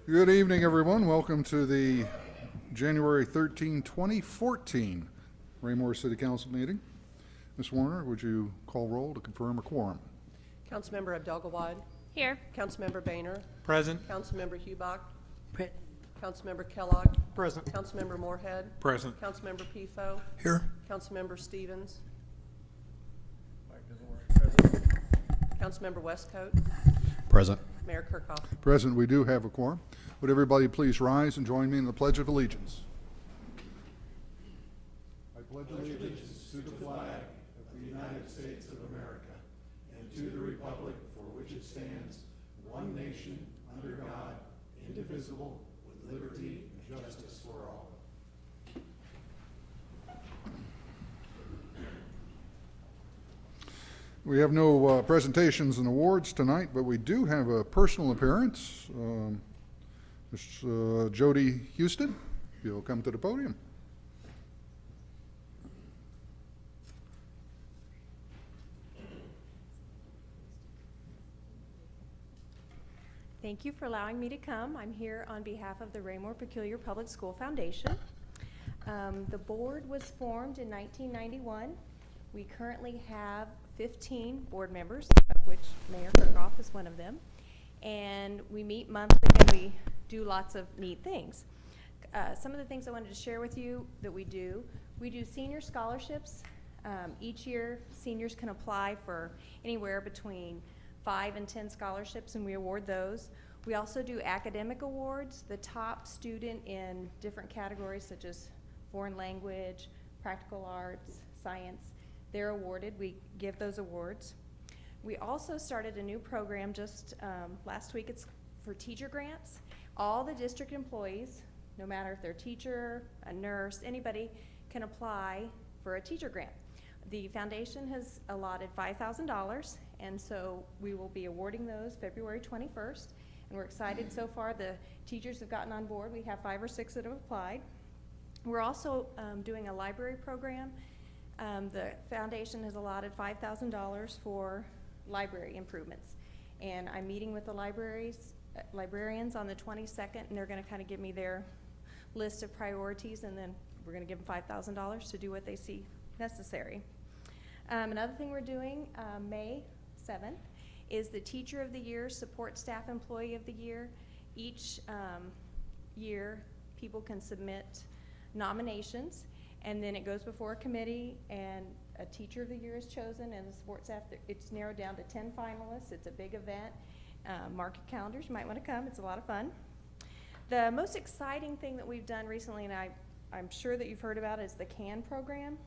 Good evening, everyone. Welcome to the January 13, 2014 Raymore City Council meeting. Ms. Warner, would you call roll to confirm a quorum? Councilmember Abdelgawad. Here. Councilmember Boehner. Present. Councilmember Hubach. Councilmember Kellogg. Present. Councilmember Moorhead. Present. Councilmember Pifo. Here. Councilmember Stevens. Councilmember Westcoat. Present. Mayor Kirkhoff. Present, we do have a quorum. Would everybody please rise and join me in the Pledge of Allegiance? I pledge allegiance to the flag of the United States of America and to the republic for which it stands, one nation, under God, indivisible, with liberty and justice for all. We have no presentations and awards tonight, but we do have a personal appearance. Ms. Jody Houston, if you'll come to the podium. Thank you for allowing me to come. I'm here on behalf of the Raymore Peculiar Public School Foundation. The board was formed in 1991. We currently have 15 board members, of which Mayor Kirkhoff is one of them. And we meet monthly and we do lots of neat things. Some of the things I wanted to share with you that we do senior scholarships. Each year, seniors can apply for anywhere between 5 and 10 scholarships, and we award those. We also do academic awards. The top student in different categories such as foreign language, practical arts, science, they're awarded. We give those awards. We also started a new program just last week. It's for teacher grants. All the district employees, no matter if they're a teacher, a nurse, anybody can apply for a teacher grant. The foundation has allotted $5,000, and so we will be awarding those February 21st. And we're excited so far. The teachers have gotten on board. We have 5 or 6 that have applied. We're also doing a library program. The foundation has allotted $5,000 for library improvements. And I'm meeting with the librarians on the 22nd, and they're going to kind of give me their list of priorities, and then we're going to give them $5,000 to do what they see necessary. Another thing we're doing, May 7th, is the Teacher of the Year, Support Staff Employee of the Year. Each year, people can submit nominations, and then it goes before a committee, and a Teacher of the Year is chosen, and the support staff, it's narrowed down to 10 finalists. It's a big event. Mark your calendars. You might want to come. It's a lot of fun. The most exciting thing that we've done recently, and I'm sure that you've heard about it, is the CAN program.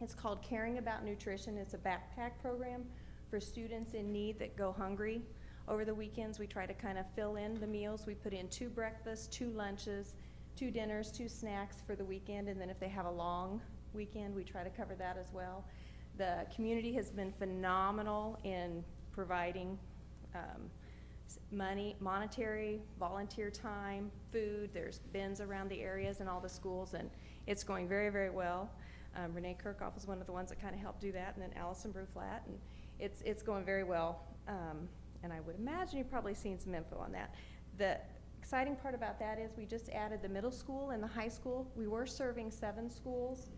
It's called Caring About Nutrition. It's a backpack program for students in need that go hungry. Over the weekends, we try to kind of fill in the meals. We put in 2 breakfasts, 2 lunches, 2 dinners, 2 snacks for the weekend, and then if they have a long weekend, we try to cover that as well. The community has been phenomenal in providing money, monetary, volunteer time, food. There's bins around the areas and all the schools, and it's going very, very well. Renee Kirkhoff is one of the ones that kind of helped do that, and then Allison Bruflat, and it's going very well. And I would imagine you've probably seen some info on that. The exciting part about that is we just added the middle school and the high school. We were serving 7 schools,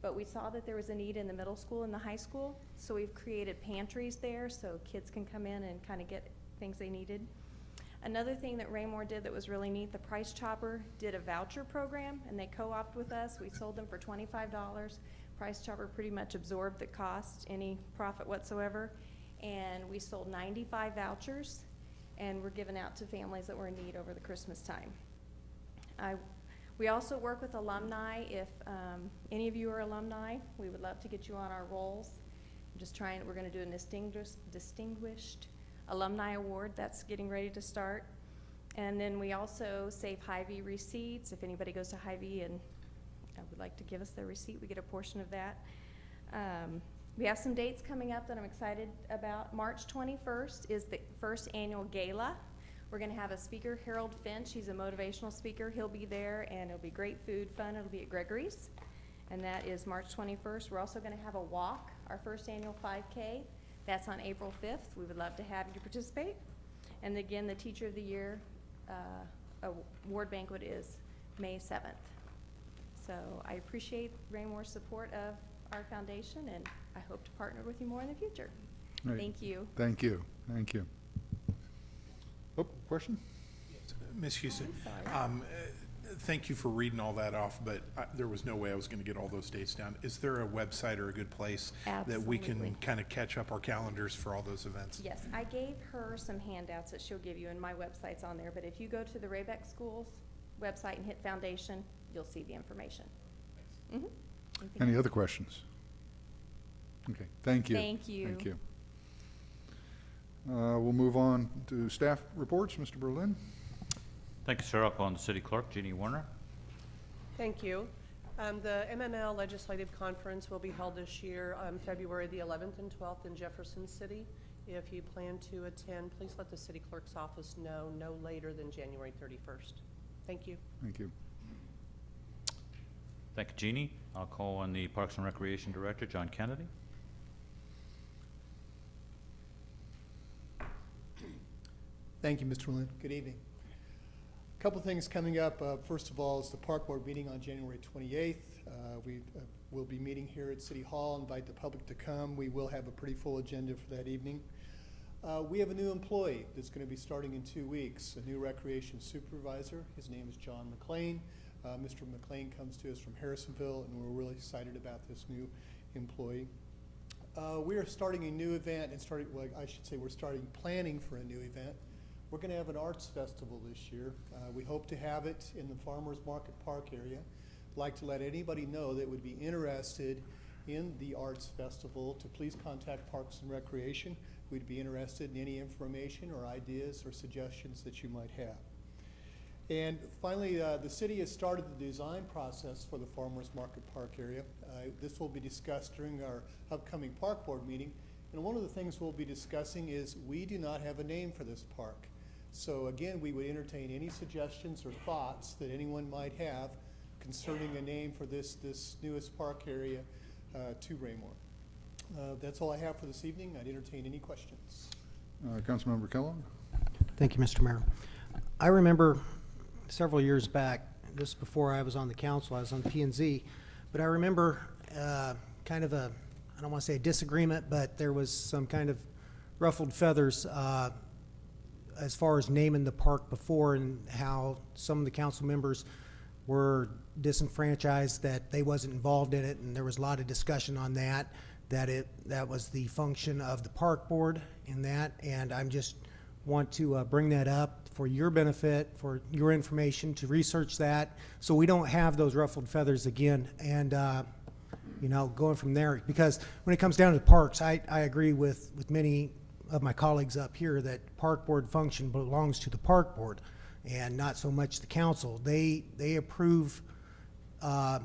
but we saw that there was a need in the middle school and the high school, so we've created pantries there so kids can come in and kind of get things they needed. Another thing that Raymore did that was really neat, the Price Chopper did a voucher program, and they co-opted with us. We sold them for $25. Price Chopper pretty much absorbed the cost, any profit whatsoever, and we sold 95 vouchers, and were given out to families that were in need over the Christmas time. We also work with alumni. If any of you are alumni, we would love to get you on our rolls. We're going to do a distinguished alumni award. That's getting ready to start. And then we also save Hy-Vee receipts. If anybody goes to Hy-Vee and would like to give us their receipt, we get a portion of that. We have some dates coming up that I'm excited about. March 21st is the first annual gala. We're going to have a speaker, Harold Finch. He's a motivational speaker. He'll be there, and it'll be great food, fun. It'll be at Gregory's, and that is March 21st. We're also going to have a walk, our first annual 5K. That's on April 5th. We would love to have you participate. And again, the Teacher of the Year award banquet is May 7th. So I appreciate Raymor's support of our foundation, and I hope to partner with you more in the future. Right. Thank you. Thank you. Thank you. Oh, question? Ms. Houston, I'm sorry. thank you for reading all that off, but there was no way I was going to get all those dates down. Is there a website or a good place that we can Absolutely. kind of catch up our calendars for all those events? Yes, I gave her some handouts that she'll give you, and my website's on there, but if you go to the Raybeck Schools website and hit Foundation, you'll see the information. Mhm. Anything Any else? other questions? Okay, thank you. Thank you. Thank you. We'll move on to staff reports. Mr. Berlin? Thank you, sir. I'll call on the city clerk, Jeannie Warner. Thank you. The MML Legislative Conference will be held this year on February the 11th and 12th in Jefferson City. If you plan to attend, please let the city clerk's office know no later than January 31st. Thank you. Thank you. Thank you, Jeannie. I'll call on the Parks and Recreation Director, John Kennedy. Thank you, Mr. Lynn. Good evening. A couple things coming up. First of all is the Park Board meeting on January 28th. We will be meeting here at City Hall. Invite the public to come. We will have a pretty full agenda for that evening. We have a new employee that's going to be starting in 2 weeks, a new recreation supervisor. His name is John McLean. Mr. McLean comes to us from Harrisonville, and we're really excited about this new employee. We are starting a new event, and we're starting planning for a new event. We're going to have an arts festival this year. We hope to have it in the Farmers Market Park area. I'd like to let anybody know that would be interested in the arts festival to please contact Parks and Recreation. We'd be interested in any information or ideas or suggestions that you might have. And finally, the city has started the design process for the Farmers Market Park area. This will be discussed during our upcoming Park Board meeting. And one of the things we'll be discussing is we do not have a name for this park. So again, we would entertain any suggestions or thoughts that anyone might have concerning a name for this newest park area to Raymore. That's all I have for this evening. I'd entertain any questions. Councilmember Kellogg? Thank you, Mr. Mayor. I remember several years back, just before I was on the council, I was on P&Z, but I remember kind of a, I don't want to say a disagreement, but there was some kind of ruffled feathers as far as naming the park before, and how some of the council members were disenfranchised that they wasn't involved in it, and there was a lot of discussion on that was the function of the park board in that, and I'm just want to bring that up for your benefit, for your information, to research that so we don't have those ruffled feathers again, and going from there. Because when it comes down to parks, I agree with many of my colleagues up here that park board function belongs to the park board and not so much the council. They approve the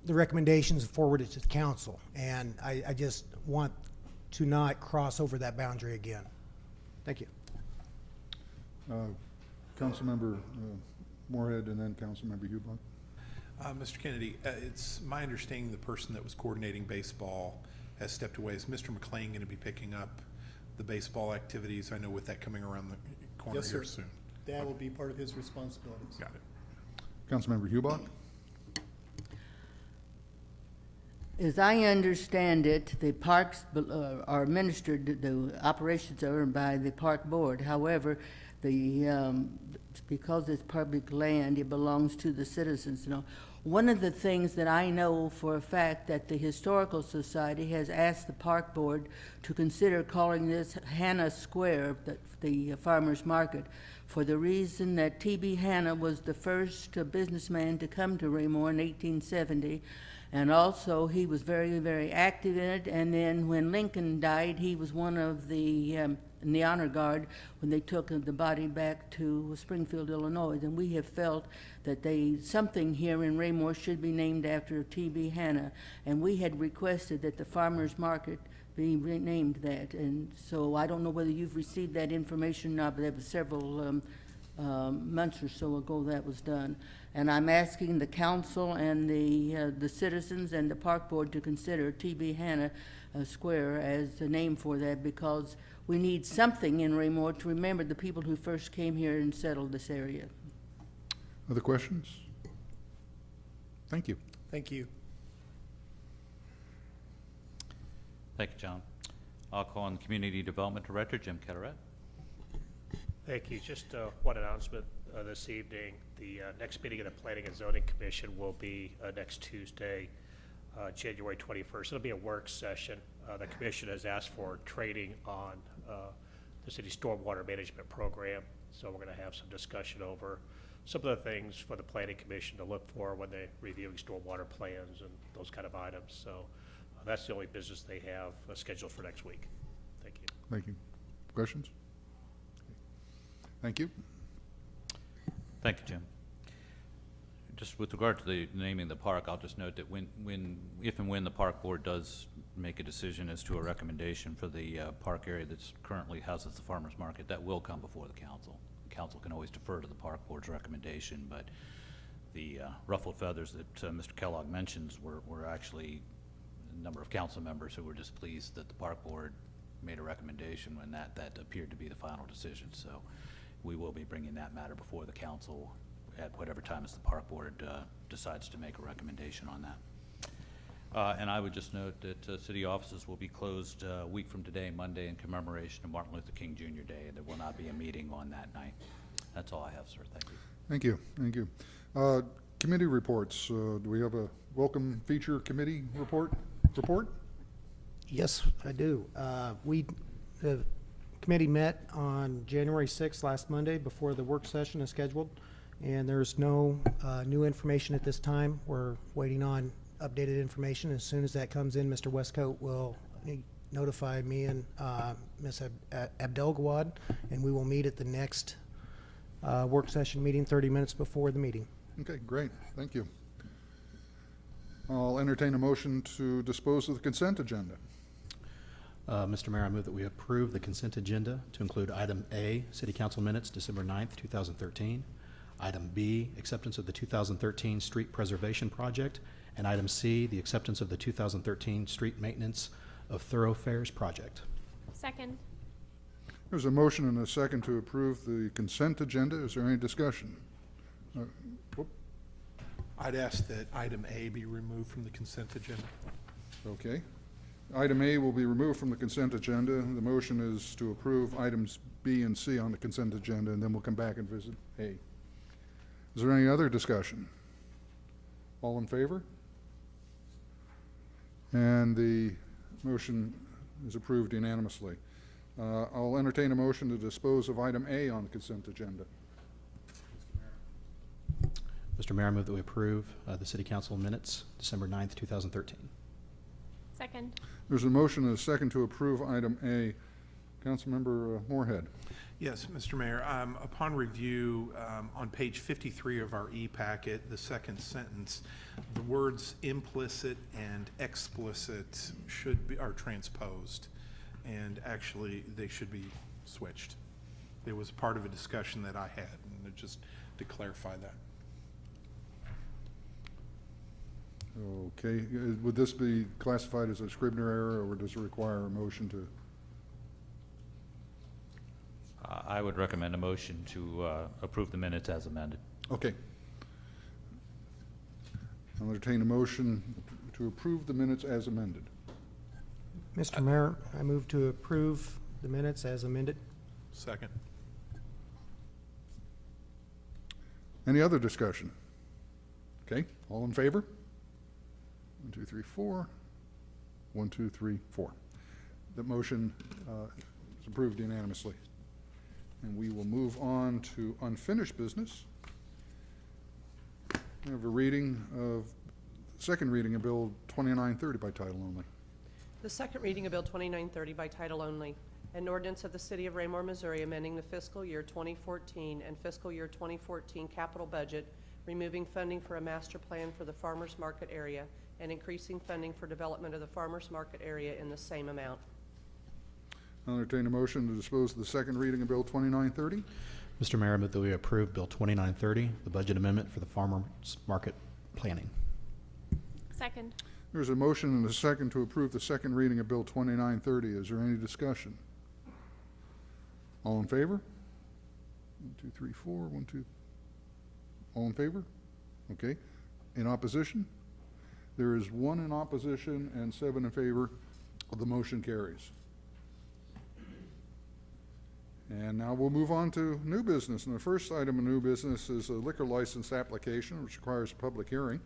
recommendations and forward it to the council, and I just want to not cross over that boundary again. Thank you. Councilmember Moorhead and then Councilmember Hubach. Mr. Kennedy, it's my understanding the person that was coordinating baseball has stepped away. Is Mr. McLean going to be picking up the baseball activities? I know with that coming around the corner Yes, here sir. soon. That will be part of his responsibilities. Got it. Councilmember Hubach? As I understand it, the parks are administered, the operations are owned by the park board. However, because it's public land, it belongs to the citizens. One of the things that I know for a fact that the Historical Society has asked the park board to consider calling this Hannah Square, the farmers market, for the reason that T.B. Hannah was the first businessman to come to Raymore in 1870. And also, he was very, very active in it. And then when Lincoln died, he was one of the, in the honor guard when they took the body back to Springfield, Illinois. And we have felt that something here in Raymore should be named after T.B. Hannah. And we had requested that the farmers market be renamed that. And so I don't know whether you've received that information or not, but that was several months or so ago that was done. And I'm asking the council and the citizens and the park board to consider T.B. Hannah Square as the name for that, because we need something in Raymore to remember the people who first came here and settled this area. Other questions? Thank you. Thank you. Thank you, John. I'll call on the Community Development Director, Jim Ketterat. Thank you. Just one announcement this evening. The next meeting of the Planning and Zoning Commission will be next Tuesday, January 21st. It'll be a work session. The commission has asked for training on the city's stormwater management program, so we're going to have some discussion over some of the things for the Planning Commission to look for when they're reviewing stormwater plans and those kind of items. So that's the only business they have scheduled for next week. Thank you. Thank you. Questions? Thank you. Thank you, Jim. Just with regard to the naming the park, I'll just note that if and when the park board does make a decision as to a recommendation for the park area that's currently houses the farmer's market, that will come before the council. The council can always defer to the park board's recommendation, but the ruffled feathers that Mr. Kellogg mentions were actually a number of council members who were displeased that the park board made a recommendation when that appeared to be the final decision. So we will be bringing that matter before the council at whatever time as the park board decides to make a recommendation on that. And I would just note that city offices will be closed a week from today, Monday, in commemoration of Martin Luther King Jr. Day, and there will not be a meeting on that night. That's all I have, sir. Thank you. Thank you. Thank you. Committee reports. Do we have a welcome feature committee report? Yes, I do. The committee met on January 6th, last Monday, before the work session is scheduled, and there's no new information at this time. We're waiting on updated information. As soon as that comes in, Mr. Westcoat will notify me and Ms. Abdelgawad, and we will meet at the next work session meeting 30 minutes before the meeting. Okay, great. Thank you. I'll entertain a motion to dispose of the consent agenda. Mr. Mayor, I move that we approve the consent agenda to include item A, City Council Minutes, December 9th, 2013, item B, acceptance of the 2013 Street Preservation Project, and item C, the acceptance of the 2013 Street Maintenance of Thoroughfares Project. Second. There's a motion and a second to approve the consent agenda. Is there any discussion? I'd ask that item A be removed from the consent agenda. Okay. Item A will be removed from the consent agenda. The motion is to approve items B and C on the consent agenda, and then we'll come back and visit A. Is there any other discussion? All in favor? And the motion is approved unanimously. I'll entertain a motion to dispose of item A on the consent agenda. Mr. Mayor, I move that we approve the City Council Minutes, December 9th, 2013. Second. There's a motion and a second to approve item A. Councilmember Moorhead. Yes, Mr. Mayor, upon review, on page 53 of our e-packet, the second sentence, the words implicit and explicit are transposed, and actually they should be switched. It was part of a discussion that I had, and just to clarify that. Okay, would this be classified as a Scribner error, or does it require a motion to? I would recommend a motion to approve the minutes as amended. Okay. I'll entertain a motion to approve the minutes as amended. Mr. Mayor, I move to approve the minutes as amended. Second. Any other discussion? Okay, all in favor? 1, 2, 3, 4. 1, 2, 3, 4. The motion is approved unanimously. And we will move on to unfinished business. We have a second reading of Bill 2930 by title only. The second reading of Bill 2930 by title only, an ordinance of the City of Raymore, Missouri, amending the fiscal year 2014 and fiscal year 2014 capital budget, removing funding for a master plan for the farmers market area, and increasing funding for development of the farmers market area in the same amount. I'll entertain a motion to dispose of the second reading of Bill 2930. Mr. Mayor, I move that we approve Bill 2930, the budget amendment for the farmers market planning. Second. There's a motion and a second to approve the second reading of Bill 2930. Is there any discussion? All in favor? 1, 2, 3, 4. 1, 2. All in favor? Okay. In opposition? There is 1 in opposition and 7 in favor. The motion carries. And now we'll move on to new business. And the first item of new business is a liquor license application, which requires a public hearing.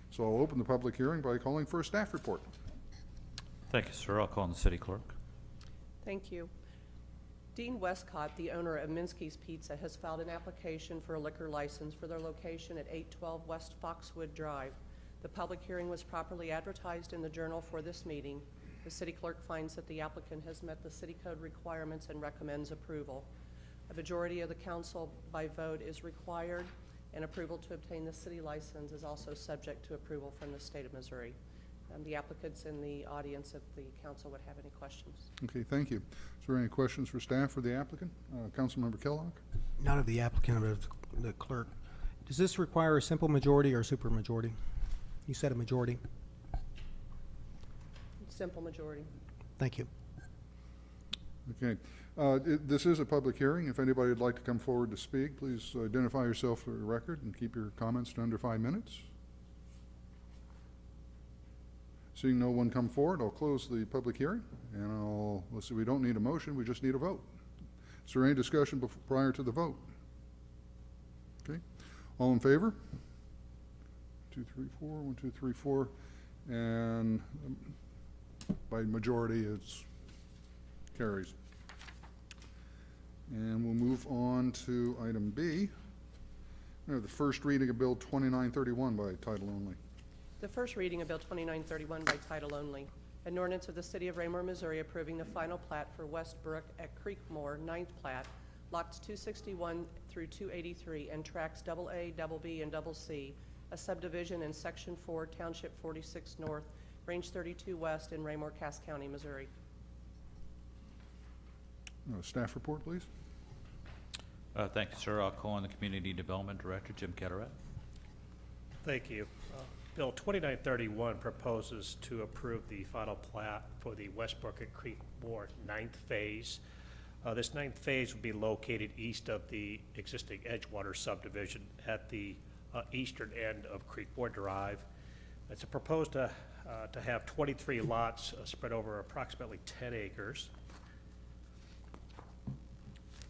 So I'll open the public hearing by calling for a staff report. Thank you, sir. I'll call on the city clerk. Thank you. Dean Westcott, the owner of Minsky's Pizza, has filed an application for a liquor license for their location at 812 West Foxwood Drive. The public hearing was properly advertised in the Journal for this meeting. The city clerk finds that the applicant has met the city code requirements and recommends approval. A majority of the council by vote is required, and approval to obtain the city license is also subject to approval from the state of Missouri. The applicants in the audience, if the council would have any questions. Okay, thank you. Is there any questions for staff or the applicant? Councilmember Kellogg? Not of the applicant, but of the clerk. Does this require a simple majority or super majority? You said a majority. Simple majority. Thank you. Okay. This is a public hearing. If anybody would like to come forward to speak, please identify yourself for the record and keep your comments to under 5 minutes. Seeing no one come forward, I'll close the public hearing, and let's see, we don't need a motion, we just need a vote. Is there any discussion prior to the vote? Okay. All in favor? 2, 3, 4, 1, 2, 3, 4, and by majority, it's carries. And we'll move on to item B. The first reading of Bill 2931 by title only. The first reading of Bill 2931 by title only. An ordinance of the City of Raymore, Missouri approving the final plat for Westbrook at Creekmore, 9th plat, lots 261 through 283, and tracts AA, BB, and CC, a subdivision in Section 4, Township 46 North, Range 32 West in Raymore, Cass County, Missouri. Staff report, please. Thank you, sir. I'll call on the Community Development Director, Jim Ketterat. Thank you. Bill 2931 proposes to approve the final plat for the Westbrook and Creekmore 9th phase. This 9th phase will be located east of the existing Edgewater subdivision at the eastern end of Creekmore Drive. It's proposed to have 23 lots spread over approximately 10 acres.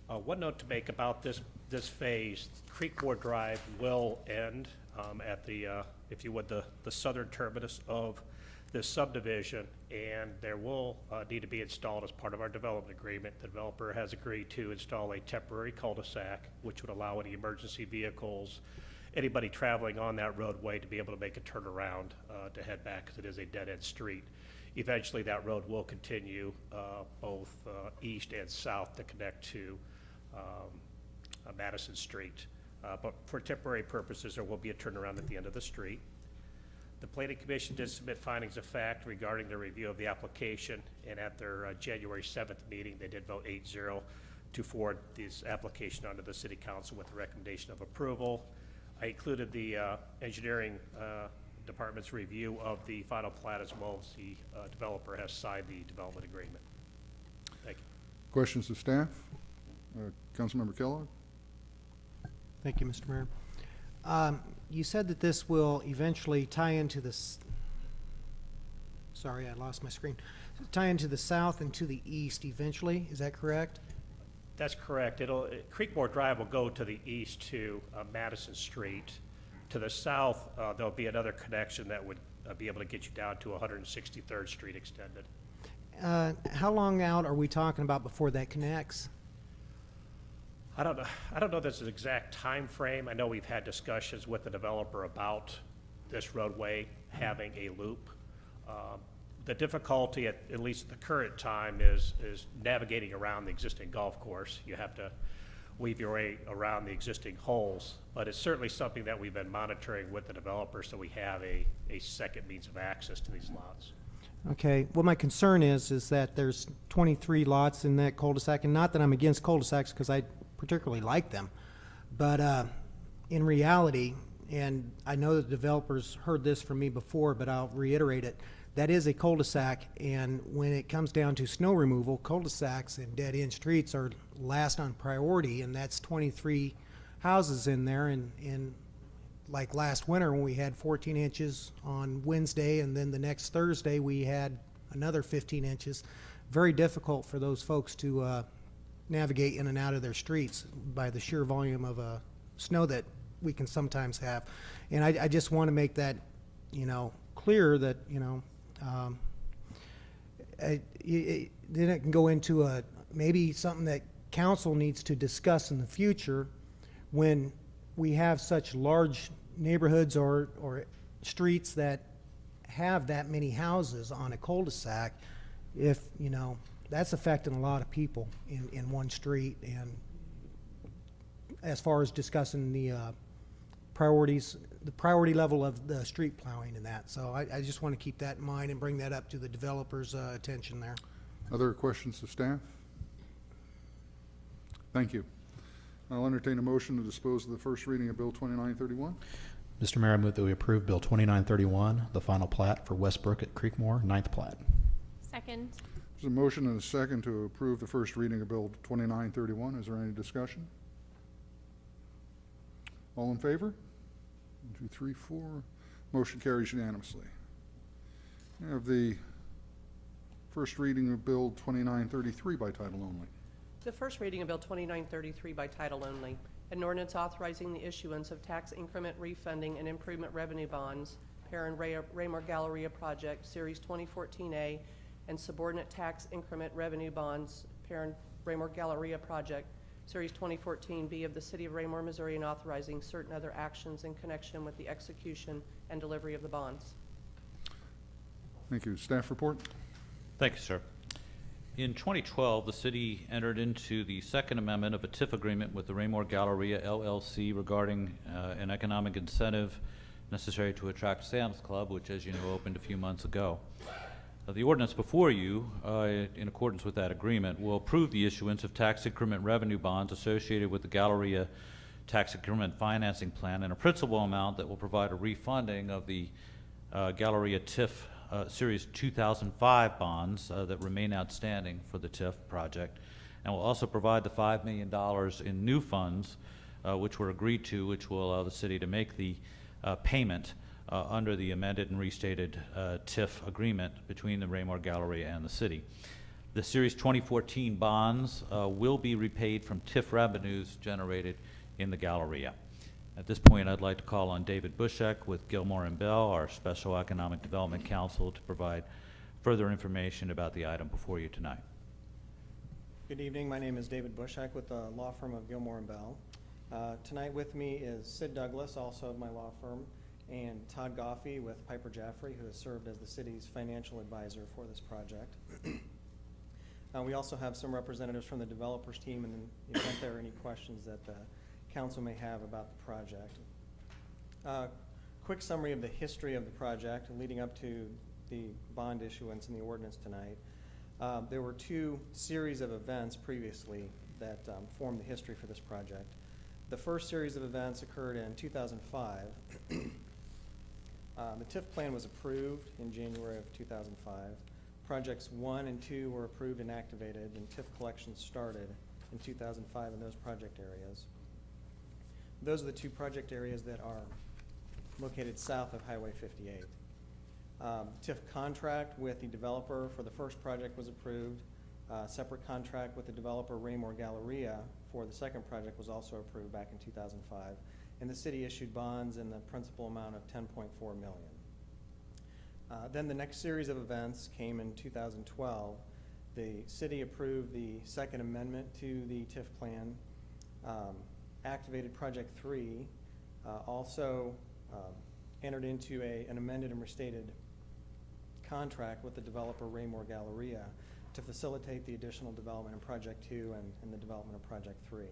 One note to make about this phase: Creekmore Drive will end at the, if you would, the southern terminus of this subdivision, and there will need to be installed as part of our development agreement. The developer has agreed to install a temporary cul-de-sac, which would allow any emergency vehicles, anybody traveling on that roadway, to be able to make a turnaround to head back, because it is a dead-end street. Eventually, that road will continue both east and south to connect to Madison Street. But for temporary purposes, there will be a turnaround at the end of the street. The Planning Commission did submit findings of fact regarding the review of the application, and at their January 7th meeting, they did vote 8-0 to forward this application onto the City Council with a recommendation of approval. I included the engineering department's review of the final plat, as well as the developer has signed the development agreement. Thank you. Questions of staff? Councilmember Kellogg? Thank you, Mr. Mayor. You said that this will eventually tie into this, sorry, I lost my screen, tie into the south and to the east eventually, is that correct? That's correct. Creekmore Drive will go to the east to Madison Street. To the south, there'll be another connection that would be able to get you down to 163rd Street extended. How long out are we talking about before that connects? I don't know this is exact time frame. I know we've had discussions with the developer about this roadway having a loop. The difficulty, at least at the current time, is navigating around the existing golf course. You have to weave your way around the existing holes, but it's certainly something that we've been monitoring with the developer, so we have a second means of access to these lots. Okay, well, my concern is that there's 23 lots in that cul-de-sac, and not that I'm against cul-de-sacs, because I particularly like them, but in reality, and I know the developers heard this from me before, but I'll reiterate it, that is a cul-de-sac, and when it comes down to snow removal, cul-de-sacs and dead-end streets are last on priority, and that's 23 houses in there, and like last winter when we had 14 inches on Wednesday, and then the next Thursday we had another 15 inches. Very difficult for those folks to navigate in and out of their streets by the sheer volume of snow that we can sometimes have. And I just want to make that, clear that, then it can go into maybe something that council needs to discuss in the future when we have such large neighborhoods or streets that have that many houses on a cul-de-sac. If, that's affecting a lot of people in one street. And as far as discussing the priorities, the priority level of the street plowing and that. So I just want to keep that in mind and bring that up to the developers' attention there. Other questions of staff? Thank you. I'll entertain a motion to dispose of the first reading of Bill 2931. Mr. Mayor, I move that we approve Bill 2931, the final plat for Westbrook at Creekmore, ninth plat. Second. There's a motion and a second to approve the first reading of Bill 2931. Is there any discussion? All in favor? 1, 2, 3, 4. Motion carries unanimously. We have the first reading of Bill 2933 by title only. The first reading of Bill 2933 by title only, an ordinance authorizing the issuance of tax increment refunding and improvement revenue bonds, Perrin Raymore Galleria Project, Series 2014A, and subordinate tax increment revenue bonds, Perrin Raymore Galleria Project, Series 2014B of the City of Raymore, Missouri, and authorizing certain other actions in connection with the execution and delivery of the bonds. Thank you. Staff report? Thank you, sir. In 2012, the city entered into the Second Amendment of a TIF agreement with the Raymore Galleria LLC regarding an economic incentive necessary to attract Sam's Club, which, as you know, opened a few months ago. The ordinance before you, in accordance with that agreement, will approve the issuance of tax increment revenue bonds associated with the Galleria tax increment financing plan and a principal amount that will provide a refunding of the Galleria TIF Series 2005 bonds that remain outstanding for the TIF project, and will also provide the $5 million in new funds which were agreed to, which will allow the city to make the payment under the amended and restated TIF agreement between the Raymore Galleria and the city. The Series 2014 bonds will be repaid from TIF revenues generated in the Galleria. At this point, I'd like to call on David Bushek with Gilmore and Bell, our Special Economic Development Counsel, to provide further information about the item before you tonight. Good evening. My name is David Bushek with the law firm of Gilmore and Bell. Tonight with me is Sid Douglas, also of my law firm, and Todd Goffey with Piper Jaffray, who has served as the city's financial advisor for this project. We also have some representatives from the developers team in the event there are any questions that the council may have about the project. Quick summary of the history of the project leading up to the bond issuance and the ordinance tonight. There were two series of events previously that formed the history for this project. The first series of events occurred in 2005. The TIF plan was approved in January of 2005. Projects 1 and 2 were approved and activated, and TIF collections started in 2005 in those project areas. Those are the two project areas that are located south of Highway 58. TIF contract with the developer for the first project was approved. Separate contract with the developer Raymore Galleria for the second project was also approved back in 2005. And the city issued bonds in the principal amount of $10.4 million. Then the next series of events came in 2012. The city approved the second amendment to the TIF plan, activated Project 3, also entered into an amended and restated contract with the developer Raymore Galleria to facilitate the additional development in Project 2 and the development of Project 3.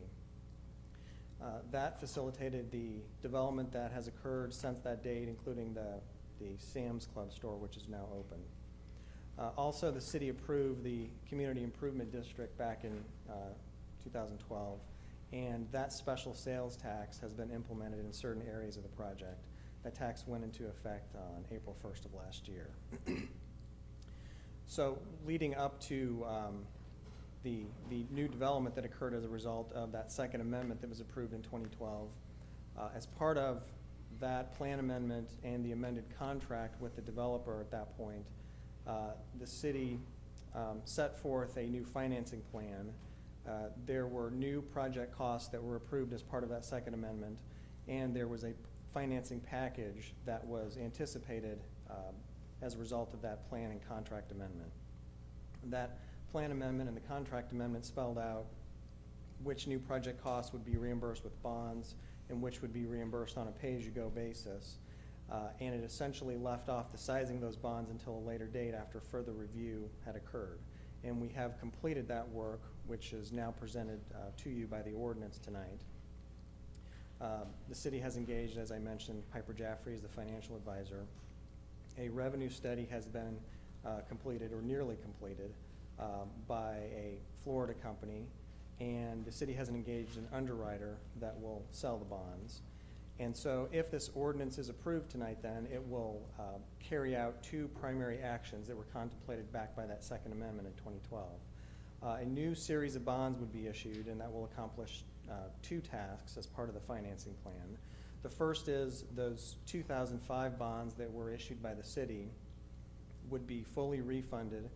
That facilitated the development that has occurred since that date, including the Sam's Club store, which is now open. Also, the city approved the Community Improvement District back in 2012, and that special sales tax has been implemented in certain areas of the project. That tax went into effect on April 1st of last year. So leading up to the new development that occurred as a result of that second amendment that was approved in 2012, as part of that plan amendment and the amended contract with the developer at that point, the city set forth a new financing plan. There were new project costs that were approved as part of that second amendment, and there was a financing package that was anticipated as a result of that plan and contract amendment. That plan amendment and the contract amendment spelled out which new project costs would be reimbursed with bonds and which would be reimbursed on a pay-as-you-go basis. And it essentially left off the sizing of those bonds until a later date after further review had occurred. And we have completed that work, which is now presented to you by the ordinance tonight. The city has engaged, as I mentioned, Piper Jaffray as the financial advisor. A revenue study has been completed or nearly completed by a Florida company, and the city has engaged an underwriter that will sell the bonds. And so if this ordinance is approved tonight, then it will carry out two primary actions that were contemplated back by that second amendment in 2012. A new series of bonds would be issued, and that will accomplish two tasks as part of the financing plan. The first is those 2005 bonds that were issued by the city would be fully refunded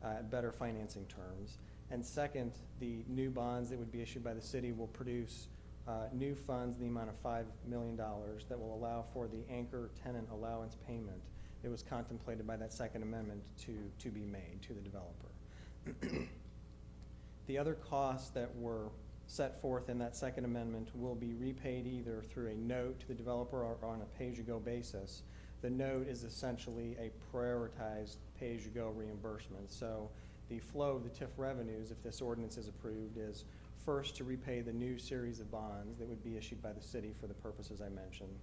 at better financing terms. And second, the new bonds that would be issued by the city will produce new funds in the amount of $5 million that will allow for the anchor tenant allowance payment that was contemplated by that second amendment to be made to the developer. The other costs that were set forth in that second amendment will be repaid either through a note to the developer or on a pay-as-you-go basis. The note is essentially a prioritized pay-as-you-go reimbursement. So the flow of the TIF revenues, if this ordinance is approved, is first to repay the new series of bonds that would be issued by the city for the purposes I mentioned,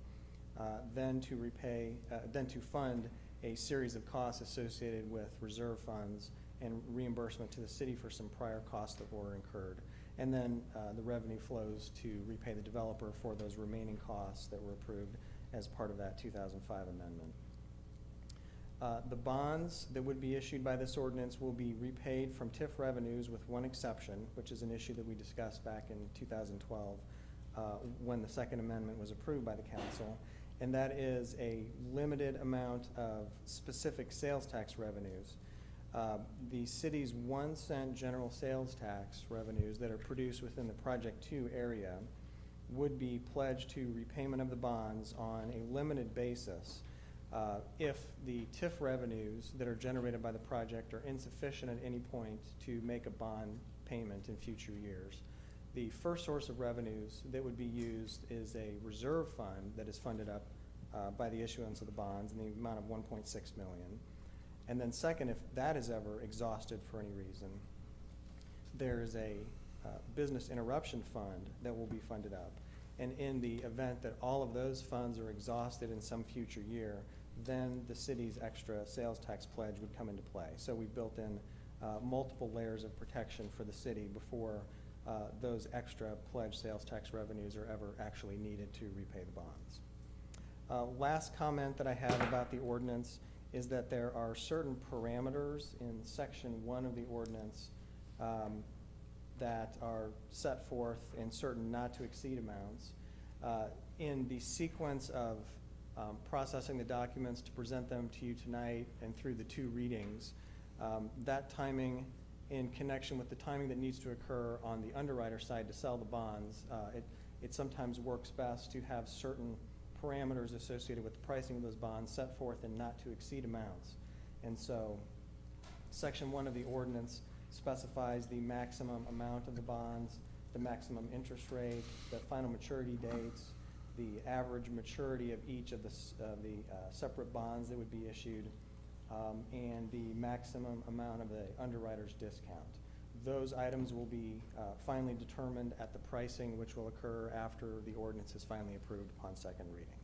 then to fund a series of costs associated with reserve funds and reimbursement to the city for some prior costs that were incurred. And then the revenue flows to repay the developer for those remaining costs that were approved as part of that 2005 amendment. The bonds that would be issued by this ordinance will be repaid from TIF revenues with one exception, which is an issue that we discussed back in 2012 when the second amendment was approved by the council, and that is a limited amount of specific sales tax revenues. The city's 1 cent general sales tax revenues that are produced within the Project 2 area would be pledged to repayment of the bonds on a limited basis if the TIF revenues that are generated by the project are insufficient at any point to make a bond payment in future years. The first source of revenues that would be used is a reserve fund that is funded up by the issuance of the bonds in the amount of $1.6 million. And then second, if that is ever exhausted for any reason, there is a business interruption fund that will be funded up. And in the event that all of those funds are exhausted in some future year, then the city's extra sales tax pledge would come into play. So we built in multiple layers of protection for the city before those extra pledged sales tax revenues are ever actually needed to repay the bonds. Last comment that I have about the ordinance is that there are certain parameters in section 1 of the ordinance that are set forth in certain not to exceed amounts. In the sequence of processing the documents to present them to you tonight and through the 2 readings, that timing in connection with the timing that needs to occur on the underwriter side to sell the bonds, it sometimes works best to have certain parameters associated with the pricing of those bonds set forth in not to exceed amounts. And so section 1 of the ordinance specifies the maximum amount of the bonds, the maximum interest rate, the final maturity dates, the average maturity of each of the separate bonds that would be issued, and the maximum amount of the underwriter's discount. Those items will be finally determined at the pricing, which will occur after the ordinance is finally approved upon second reading.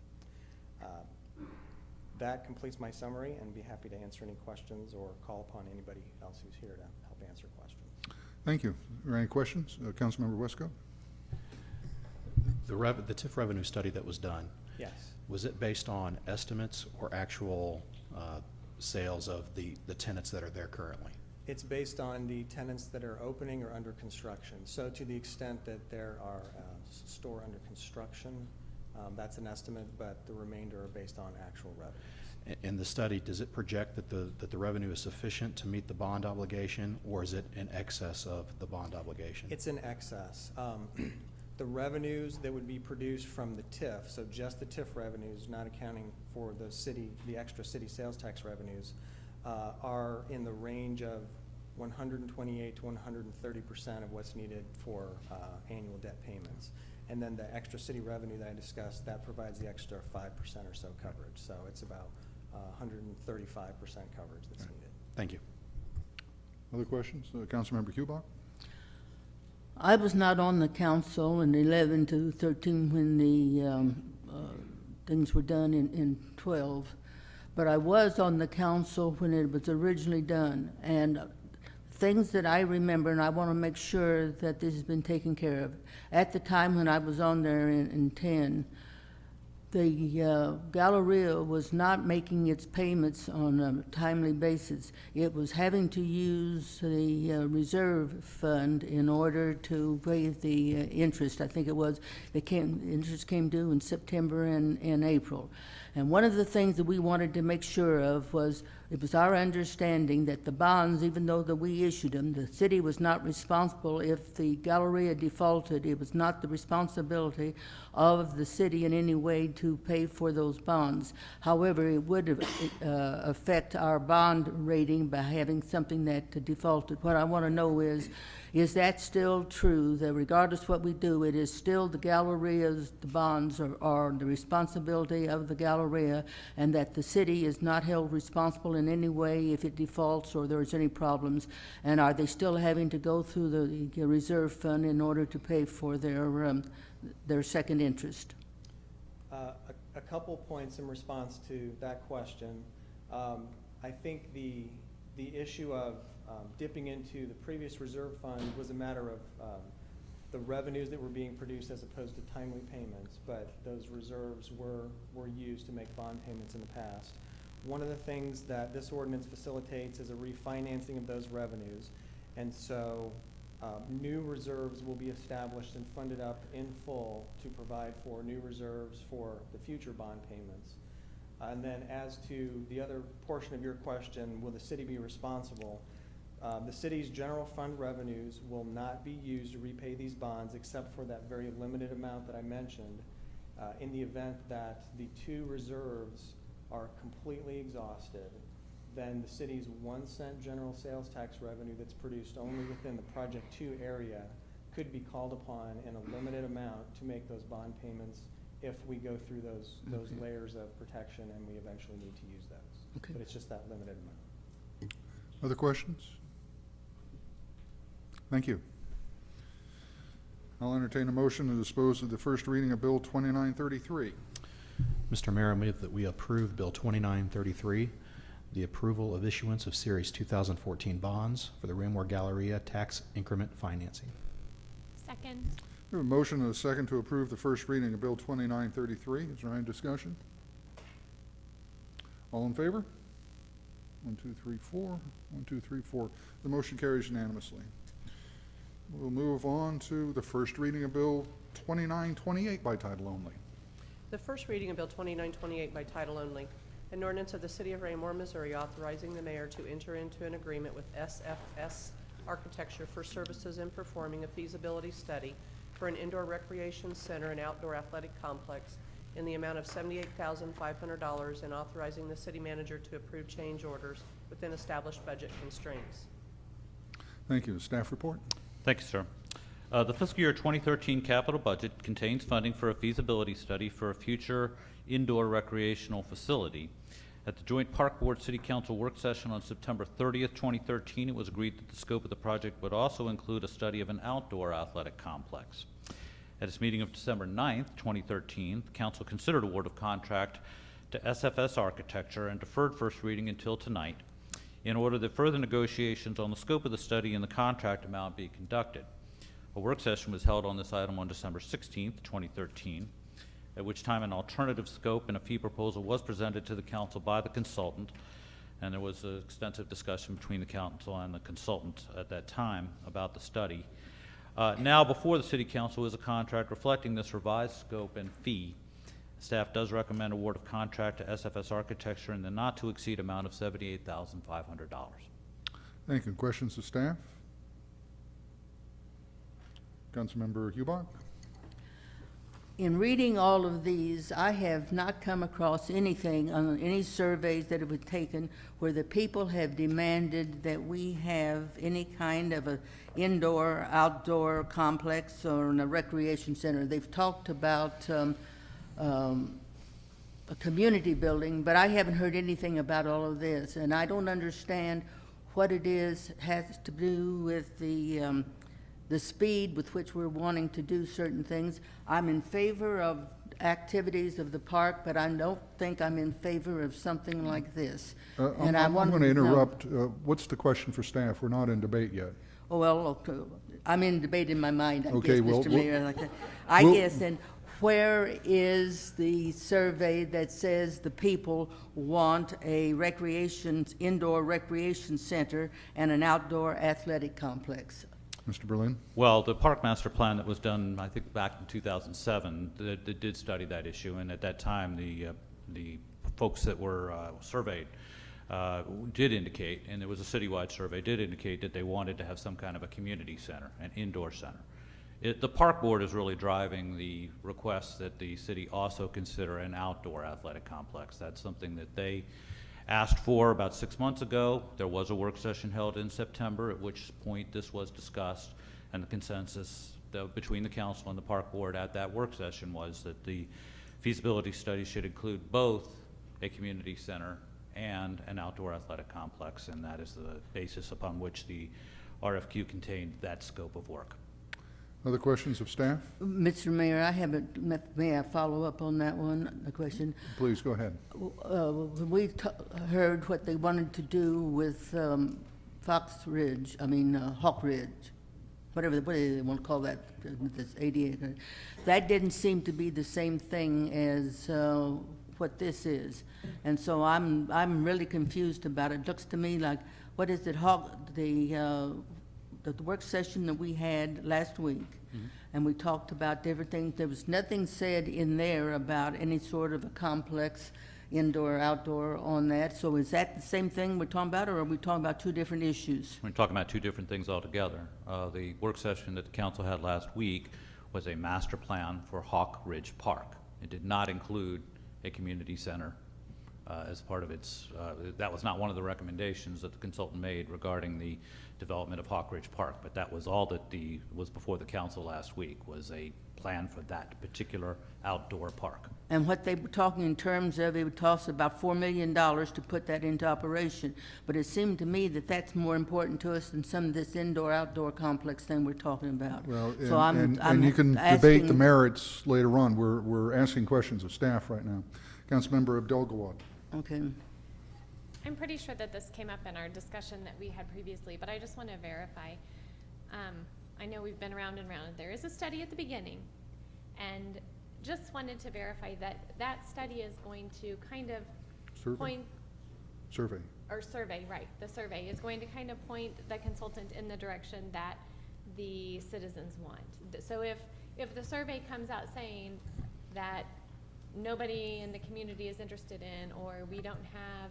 That completes my summary, and be happy to answer any questions or call upon anybody else who's here to help answer questions. Thank you. Are there any questions? Councilmember Westcott? The TIF revenue study that was done, Yes. was it based on estimates or actual sales of the tenants that are there currently? It's based on the tenants that are opening or under construction. So to the extent that there are store under construction, That's an estimate, but the remainder are based on actual revenues. In the study, does it project that the revenue is sufficient to meet the bond obligation, or is it in excess of the bond obligation? It's in excess. The revenues that would be produced from the TIF, so just the TIF revenues, not accounting for the extra city sales tax revenues, are in the range of 128 to 130% of what's needed for annual debt payments. And then the extra city revenue that I discussed, that provides the extra 5% or so coverage. So it's about 135% coverage that's needed. Thank you. Other questions? Councilmember Kubach? I was not on the council in 11 to 13 when the things were done in 12, but I was on the council when it was originally done. And things that I remember, and I want to make sure that this has been taken care of. At the time when I was on there in 10, the Galleria was not making its payments on a timely basis. It was having to use the reserve fund in order to pay the interest. I think it was, interest came due in September and April. And one of the things that we wanted to make sure of was, it was our understanding that the bonds, even though that we issued them, the city was not responsible if the Galleria defaulted. It was not the responsibility of the city in any way to pay for those bonds. However, it would affect our bond rating by having something that defaulted. What I want to know is that still true, that regardless of what we do, it is still the Galleria's, the bonds are the responsibility of the Galleria, and that the city is not held responsible in any way if it defaults or there's any problems? And are they still having to go through the reserve fund in order to pay for their second interest? A couple points in response to that question. I think the issue of dipping into the previous reserve fund was a matter of the revenues that were being produced as opposed to timely payments, but those reserves were used to make bond payments in the past. One of the things that this ordinance facilitates is a refinancing of those revenues, and so new reserves will be established and funded up in full to provide for new reserves for the future bond payments. And then as to the other portion of your question, will the city be responsible? The city's general fund revenues will not be used to repay these bonds except for that very limited amount that I mentioned. In the event that the two reserves are completely exhausted, then the city's 1 cent general sales tax revenue that's produced only within the Project 2 area could be called upon in a limited amount to make those bond payments if we go through those layers of protection and we eventually need to use those. Okay. But it's just that limited amount. Other questions? Thank you. I'll entertain a motion to dispose of the first reading of Bill 2933. Mr. Mayor, I move that we approve Bill 2933, the approval of issuance of Series 2014 bonds for the Raymore Galleria tax increment financing. Second. We have a motion and a second to approve the first reading of Bill 2933. Is there any discussion? All in favor? 1, 2, 3, 4. 1, 2, 3, 4. The motion carries unanimously. We'll move on to the first reading of Bill 2928 by title only. The first reading of Bill 2928 by title only, an ordinance of the City of Raymore, Missouri, authorizing the mayor to enter into an agreement with SFS Architecture for services in performing a feasibility study for an indoor recreation center and outdoor athletic complex in the amount of $78,500 and authorizing the city manager to approve change orders within established budget constraints. Thank you. Staff report. Thank you, sir. The fiscal year 2013 capital budget contains funding for a feasibility study for a future indoor recreational facility. At the Joint Park Board City Council work session on September 30th, 2013, it was agreed that the scope of the project would also include a study of an outdoor athletic complex. At its meeting of December 9th, 2013, the council considered award of contract to SFS Architecture and deferred first reading until tonight in order that further negotiations on the scope of the study and the contract amount be conducted. A work session was held on this item on December 16th, 2013, at which time an alternative scope and a fee proposal was presented to the council by the consultant, and there was an extensive discussion between the council and the consultant at that time about the study. Now before the City Council is a contract reflecting this revised scope and fee. Staff does recommend award of contract to SFS Architecture in the not-to-exceed amount of $78,500. Thank you. Questions of staff? Councilmember Hubach? In reading all of these, I have not come across anything on any surveys that have been taken where the people have demanded that we have any kind of a indoor, outdoor complex or a recreation center. They've talked about a community building, but I haven't heard anything about all of this, and I don't understand what it is, has to do with the speed with which we're wanting to do certain things. I'm in favor of activities of the park, but I don't think I'm in favor of something like this. And I'm want going to know- interrupt. What's the question for staff? We're not in debate yet. Oh, well, okay. I'm in debate in my mind, I Okay, guess, well, Mr. we'll- Mayor. Like that. I we'll- guess, and where is the survey that says the people want a indoor recreation center and an outdoor athletic complex? Mr. Berlin? Well, the park master plan that was done, I think, back in 2007, that did study that issue, and at that time, the folks that were surveyed did indicate, and there was a citywide survey, did indicate that they wanted to have some kind of a community center, an indoor center. The park board is really driving the request that the city also consider an outdoor athletic complex. That's something that they asked for about 6 months ago. There was a work session held in September, at which point this was discussed, and the consensus between the council and the park board at that work session was that the feasibility study should include both a community center and an outdoor athletic complex, and that is the basis upon which the RFQ contained that scope of work. Other questions of staff? Mr. Mayor, may I follow up on that one, the question? Please, go ahead. When we heard what they wanted to do with Hawk Ridge, what do they want to call that, this 88, that didn't seem to be the same thing as what this is. And so I'm really confused about it. It looks to me like, what is it, the work session that we had last week, and we talked about different things. There was nothing said in there about any sort of a complex, indoor, outdoor on that. So is that the same thing we're talking about, or are we talking about two different issues? We're talking about two different things altogether. The work session that the council had last week was a master plan for Hawk Ridge Park. It did not include a community center as part of its, that was not one of the recommendations that the consultant made regarding the development of Hawk Ridge Park, but that was all that was before the council last week, was a plan for that particular outdoor park. And what they were talking in terms of, it would cost about $4 million to put that into operation. But it seemed to me that that's more important to us than some of this indoor-outdoor complex thing we're talking about. Well, So I'm and you can debate the asking- merits later on. We're asking questions of staff right now. Councilmember Abdel-Gawad. Okay. I'm pretty sure that this came up in our discussion that we had previously, but I just want to verify. I know we've been around and around. There is a study at the beginning, and just wanted to verify that that study is going to kind of Survey? point, Survey. or survey, right, the survey is going to kind of point the consultant in the direction that the citizens want. So if the survey comes out saying that nobody in the community is interested in, or we don't have,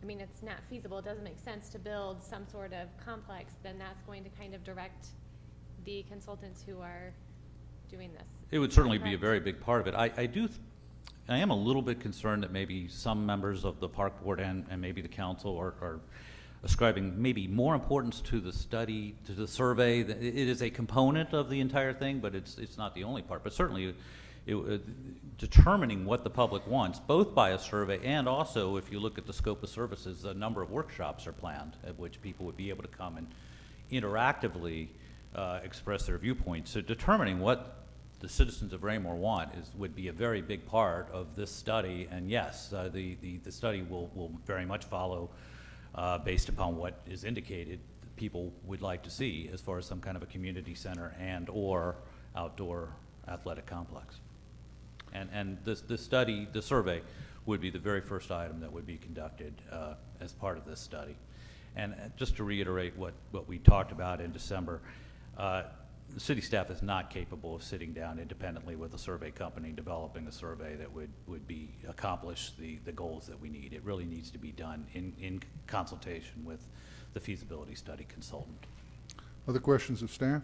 it's not feasible, it doesn't make sense to build some sort of complex, then that's going to kind of direct the consultants who are doing this. It would certainly be a Correct? very big part of it. I am a little bit concerned that maybe some members of the park board and maybe the council are ascribing maybe more importance to the study, to the survey. It is a component of the entire thing, but it's not the only part. But certainly, determining what the public wants, both by a survey and also, if you look at the scope of services, a number of workshops are planned at which people would be able to come and interactively express their viewpoints. So determining what the citizens of Raymore want would be a very big part of this study. And yes, the study will very much follow based upon what is indicated that people would like to see as far as some kind of a community center and or outdoor athletic complex. And the study, the survey, would be the very first item that would be conducted as part of this study. And just to reiterate what we talked about in December, the city staff is not capable of sitting down independently with a survey company, developing a survey that would be, accomplish the goals that we need. It really needs to be done in consultation with the feasibility study consultant. Other questions of staff?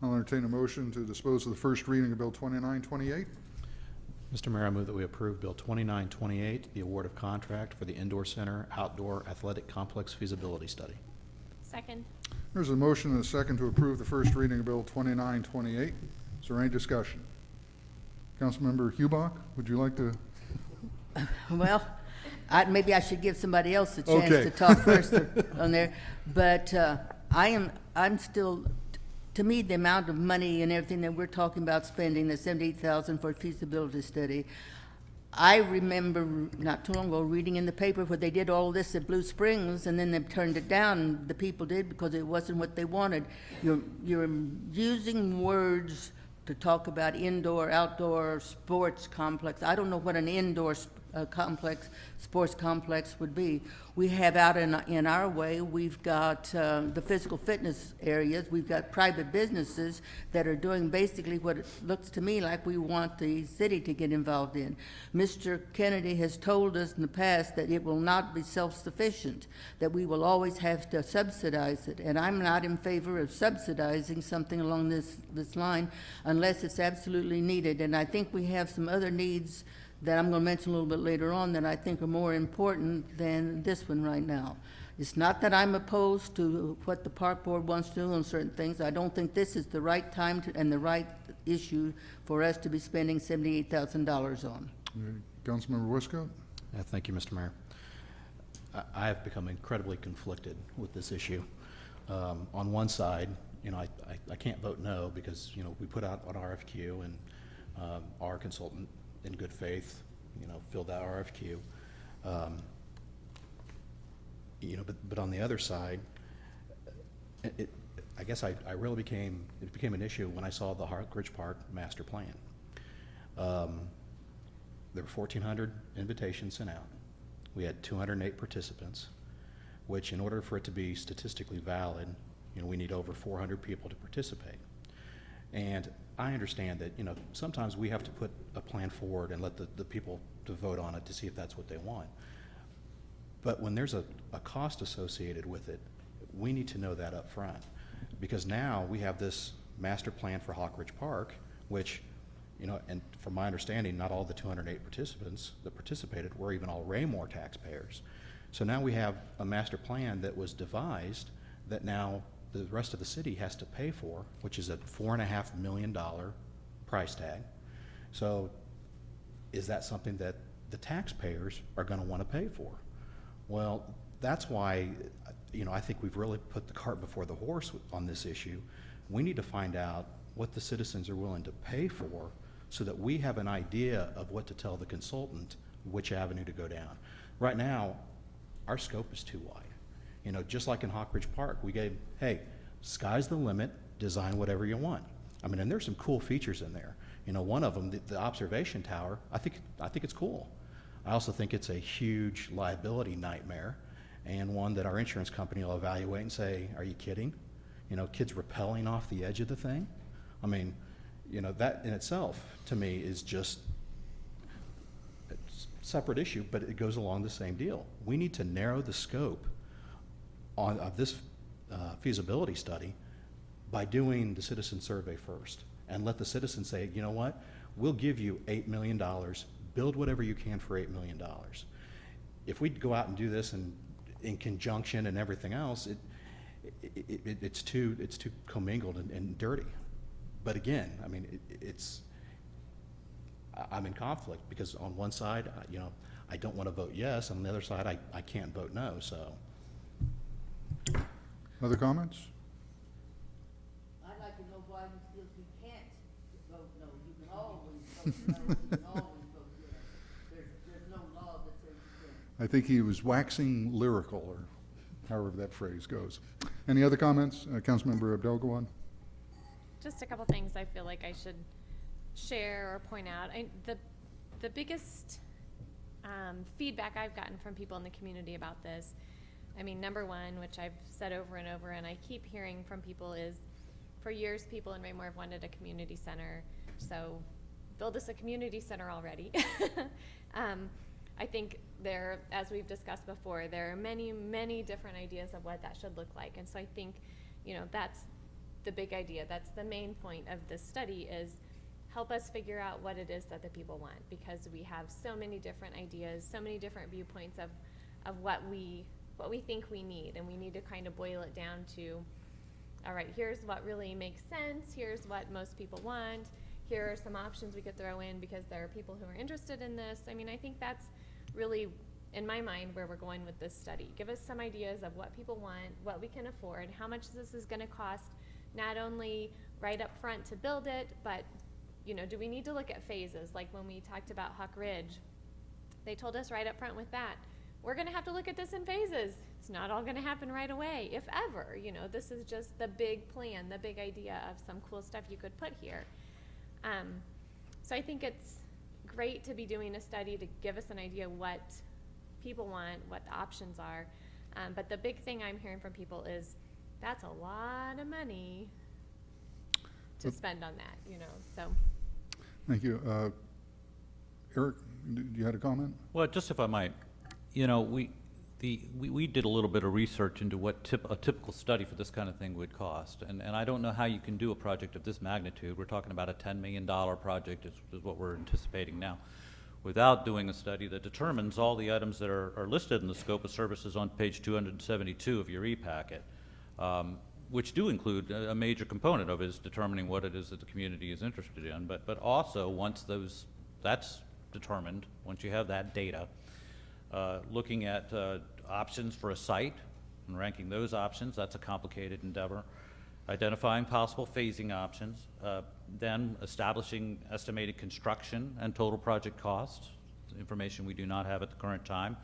I'll entertain a motion to dispose of the first reading of Bill 2928. Mr. Mayor, I move that we approve Bill 2928, the award of contract for the Indoor Center Outdoor Athletic Complex feasibility study. Second. There's a motion and a second to approve the first reading of Bill 2928. Is there any discussion? Councilmember Hubach, would you like to? Well, maybe I should give somebody else a chance Okay. to talk first on there. But I'm still, to me, the amount of money and everything that we're talking about spending, the $78,000 for a feasibility study, I remember not too long ago reading in the paper where they did all this at Blue Springs and then they turned it down, the people did, because it wasn't what they wanted. You're using words to talk about indoor, outdoor sports complex. I don't know what an indoor sports complex would be. We have out in our way, we've got the physical fitness areas, we've got private businesses that are doing basically what it looks to me like we want the city to get involved in. Mr. Kennedy has told us in the past that it will not be self-sufficient, that we will always have to subsidize it, and I'm not in favor of subsidizing something along this line unless it's absolutely needed, and I think we have some other needs that I'm going to mention a little bit later on that I think are more important than this one right now. It's not that I'm opposed to what the park board wants to do on certain things. I don't think this is the right time and the right issue for us to be spending $78,000 on. Councilmember Wisco? Thank you, Mr. Mayor. I have become incredibly conflicted with this issue. On one side, I can't vote no because, we put out an RFQ and our consultant in good faith, filled that RFQ. But on the other side, I guess it became an issue when I saw the Hawkridge Park master plan. There were 1,400 invitations sent out. We had 208 participants, which in order for it to be statistically valid, we need over 400 people to participate. And I understand that, sometimes we have to put a plan forward and let the people to vote on it to see if that's what they want. But when there's a cost associated with it, we need to know that up front. Because now we have this master plan for Hawkridge Park, which, and from my understanding, not all the 208 participants that participated were even all Raymore taxpayers. So now we have a master plan that was devised that now the rest of the city has to pay for, which is a $4.5 million price tag. So is that something that the taxpayers are going to want to pay for? Well, that's why, I think we've really put the cart before the horse on this issue. We need to find out what the citizens are willing to pay for so that we have an idea of what to tell the consultant, which avenue to go down. Right now, our scope is too wide. Just like in Hawkridge Park, we gave, hey, sky's the limit, design whatever you want. And there's some cool features in there. One of them, the observation tower, I think it's cool. I also think it's a huge liability nightmare and one that our insurance company will evaluate and say, are you kidding? Kids rappelling off the edge of the thing. That in itself, to me, is just a separate issue, but it goes along the same deal. We need to narrow the scope of this feasibility study by doing the citizen survey first and let the citizens say, you know what, we'll give you $8 million, build whatever you can for $8 million. If we go out and do this in conjunction and everything else, it's too commingled and dirty. But again, I'm in conflict because on one side, I don't want to vote yes, and on the other side, I can't vote no, so. Other comments? I'd like to know why you feel you can't vote no. You can always vote no, you can always vote yes. There's no law that says you can't. I think he was waxing lyrical, or however that phrase goes. Any other comments? Councilmember Abdel-Gawad? Just a couple things I feel like I should share or point out. The biggest feedback I've gotten from people in the community about this, number one, which I've said over and over and I keep hearing from people, is for years, people in Raymore have wanted a community center, so build us a community center already. I think there, as we've discussed before, there are many, many different ideas of what that should look like. And so I think, you know, that's the big idea. That's the main point of this study, is help us figure out what it is that the people want, because we have so many different ideas, so many different viewpoints of what we think we need, and we need to kind of boil it down to, all right, here's what really makes sense, here's what most people want, here are some options we could throw in because there are people who are interested in this. I mean, I think that's really, in my mind, where we're going with this study. Give us some ideas of what people want, what we can afford, how much this is going to cost, not only right up front to build it, but, you know, do we need to look at phases? Like when we talked about Hawk Ridge, they told us right up front with that, we're going to have to look at this in phases. It's not all going to happen right away, if ever. You know, this is just the big plan, the big idea of some cool stuff you could put here. So I think it's great to be doing a study to give us an idea what people want, what the options are. But the big thing I'm hearing from people is that's a lot of money to spend on that, you know, so. Thank you. Eric, you had a comment? Well, just if I might, you know, we did a little bit of research into what a typical study for this kind of thing would cost, and I don't know how you can do a project of this magnitude. We're talking about a $10 million project is what we're anticipating now, without doing a study that determines all the items that are listed in the scope of services on page 272 of your e-packet, which do include a major component of it is determining what it is that the community is interested in. But also, once that's determined, once you have that data, looking at options for a site and ranking those options, that's a complicated endeavor. Identifying possible phasing options, then establishing estimated construction and total project costs, information we do not have at the current time.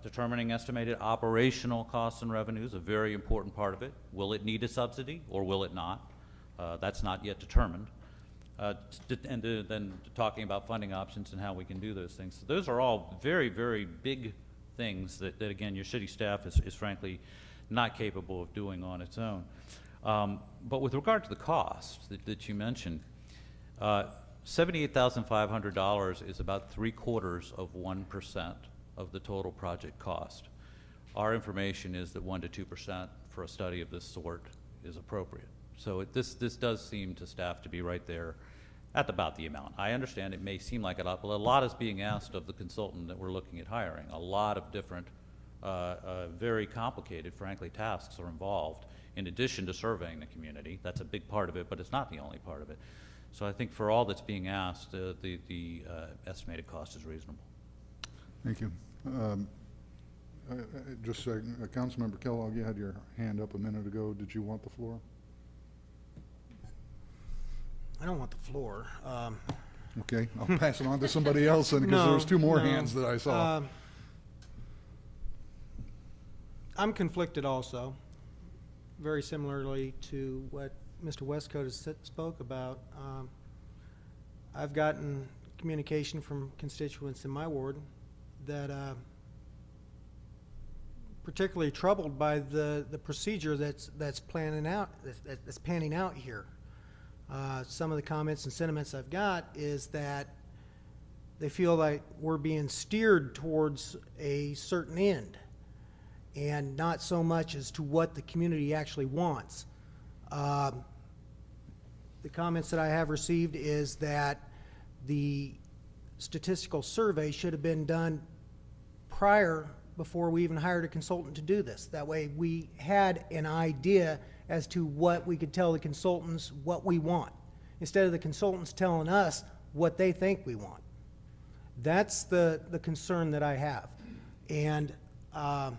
Determining estimated operational costs and revenues, a very important part of it. Will it need a subsidy or will it not? That's not yet determined. Then talking about funding options and how we can do those things. So those are all very, very big things that again, your city staff is frankly not capable of doing on its own. But with regard to the cost that you mentioned, $78,500 is about 3/4% of the total project cost. Our information is that 1 to 2% for a study of this sort is appropriate. So this does seem to staff to be right there at about the amount. I understand it may seem like a lot, but a lot is being asked of the consultant that we're looking at hiring. A lot of different, very complicated, frankly, tasks are involved in addition to surveying the community. That's a big part of it, but it's not the only part of it. So I think for all that's being asked, the estimated cost is reasonable. Thank you. Just a second, Councilmember Kellogg, you had your hand up a minute ago. Did you want the floor? I don't want the floor. Okay, I'll pass it on to somebody else then, because there's two more hands that I saw. I'm conflicted also, very similarly to what Mr. Westcott has spoke about. I've gotten communication from constituents in my ward that particularly troubled by the procedure that's panning out here. Some of the comments and sentiments I've got is that they feel like we're being steered towards a certain end and not so much as to what the community actually wants. The comments that I have received is that the statistical survey should have been done prior, before we even hired a consultant to do this. That way we had an idea as to what we could tell the consultants what we want, instead of the consultants telling us what they think we want. That's the concern that I have. And I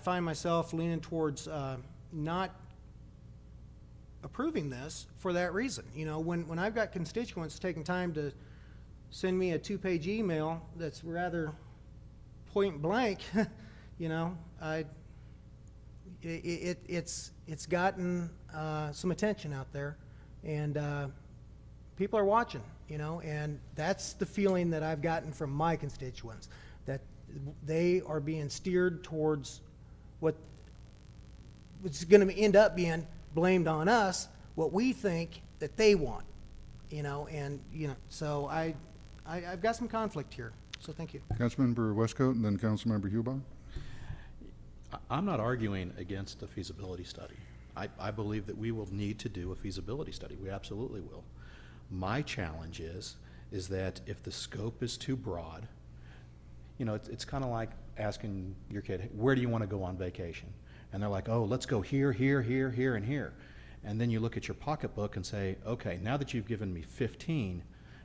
find myself leaning towards not approving this for that reason. You know, when I've got constituents taking time to send me a 2-page email that's rather point blank, you know, it's gotten some attention out there, and people are watching, you know, and that's the feeling that I've gotten from my constituents, that they are being steered towards what it's going to end up being blamed on us, what we think that they want, and, so I've got some conflict here, so thank you. Councilmember Westcoat and then Councilmember Hubach. I'm not arguing against the feasibility study. I believe that we will need to do a feasibility study. We absolutely will. My challenge is that if the scope is too broad, it's kind of like asking your kid, "Hey, where do you want to go on vacation?" And they're like, "Oh, let's go here, here, here, here, and here." And then you look at your pocketbook and say, "Okay, now that you've given me 15,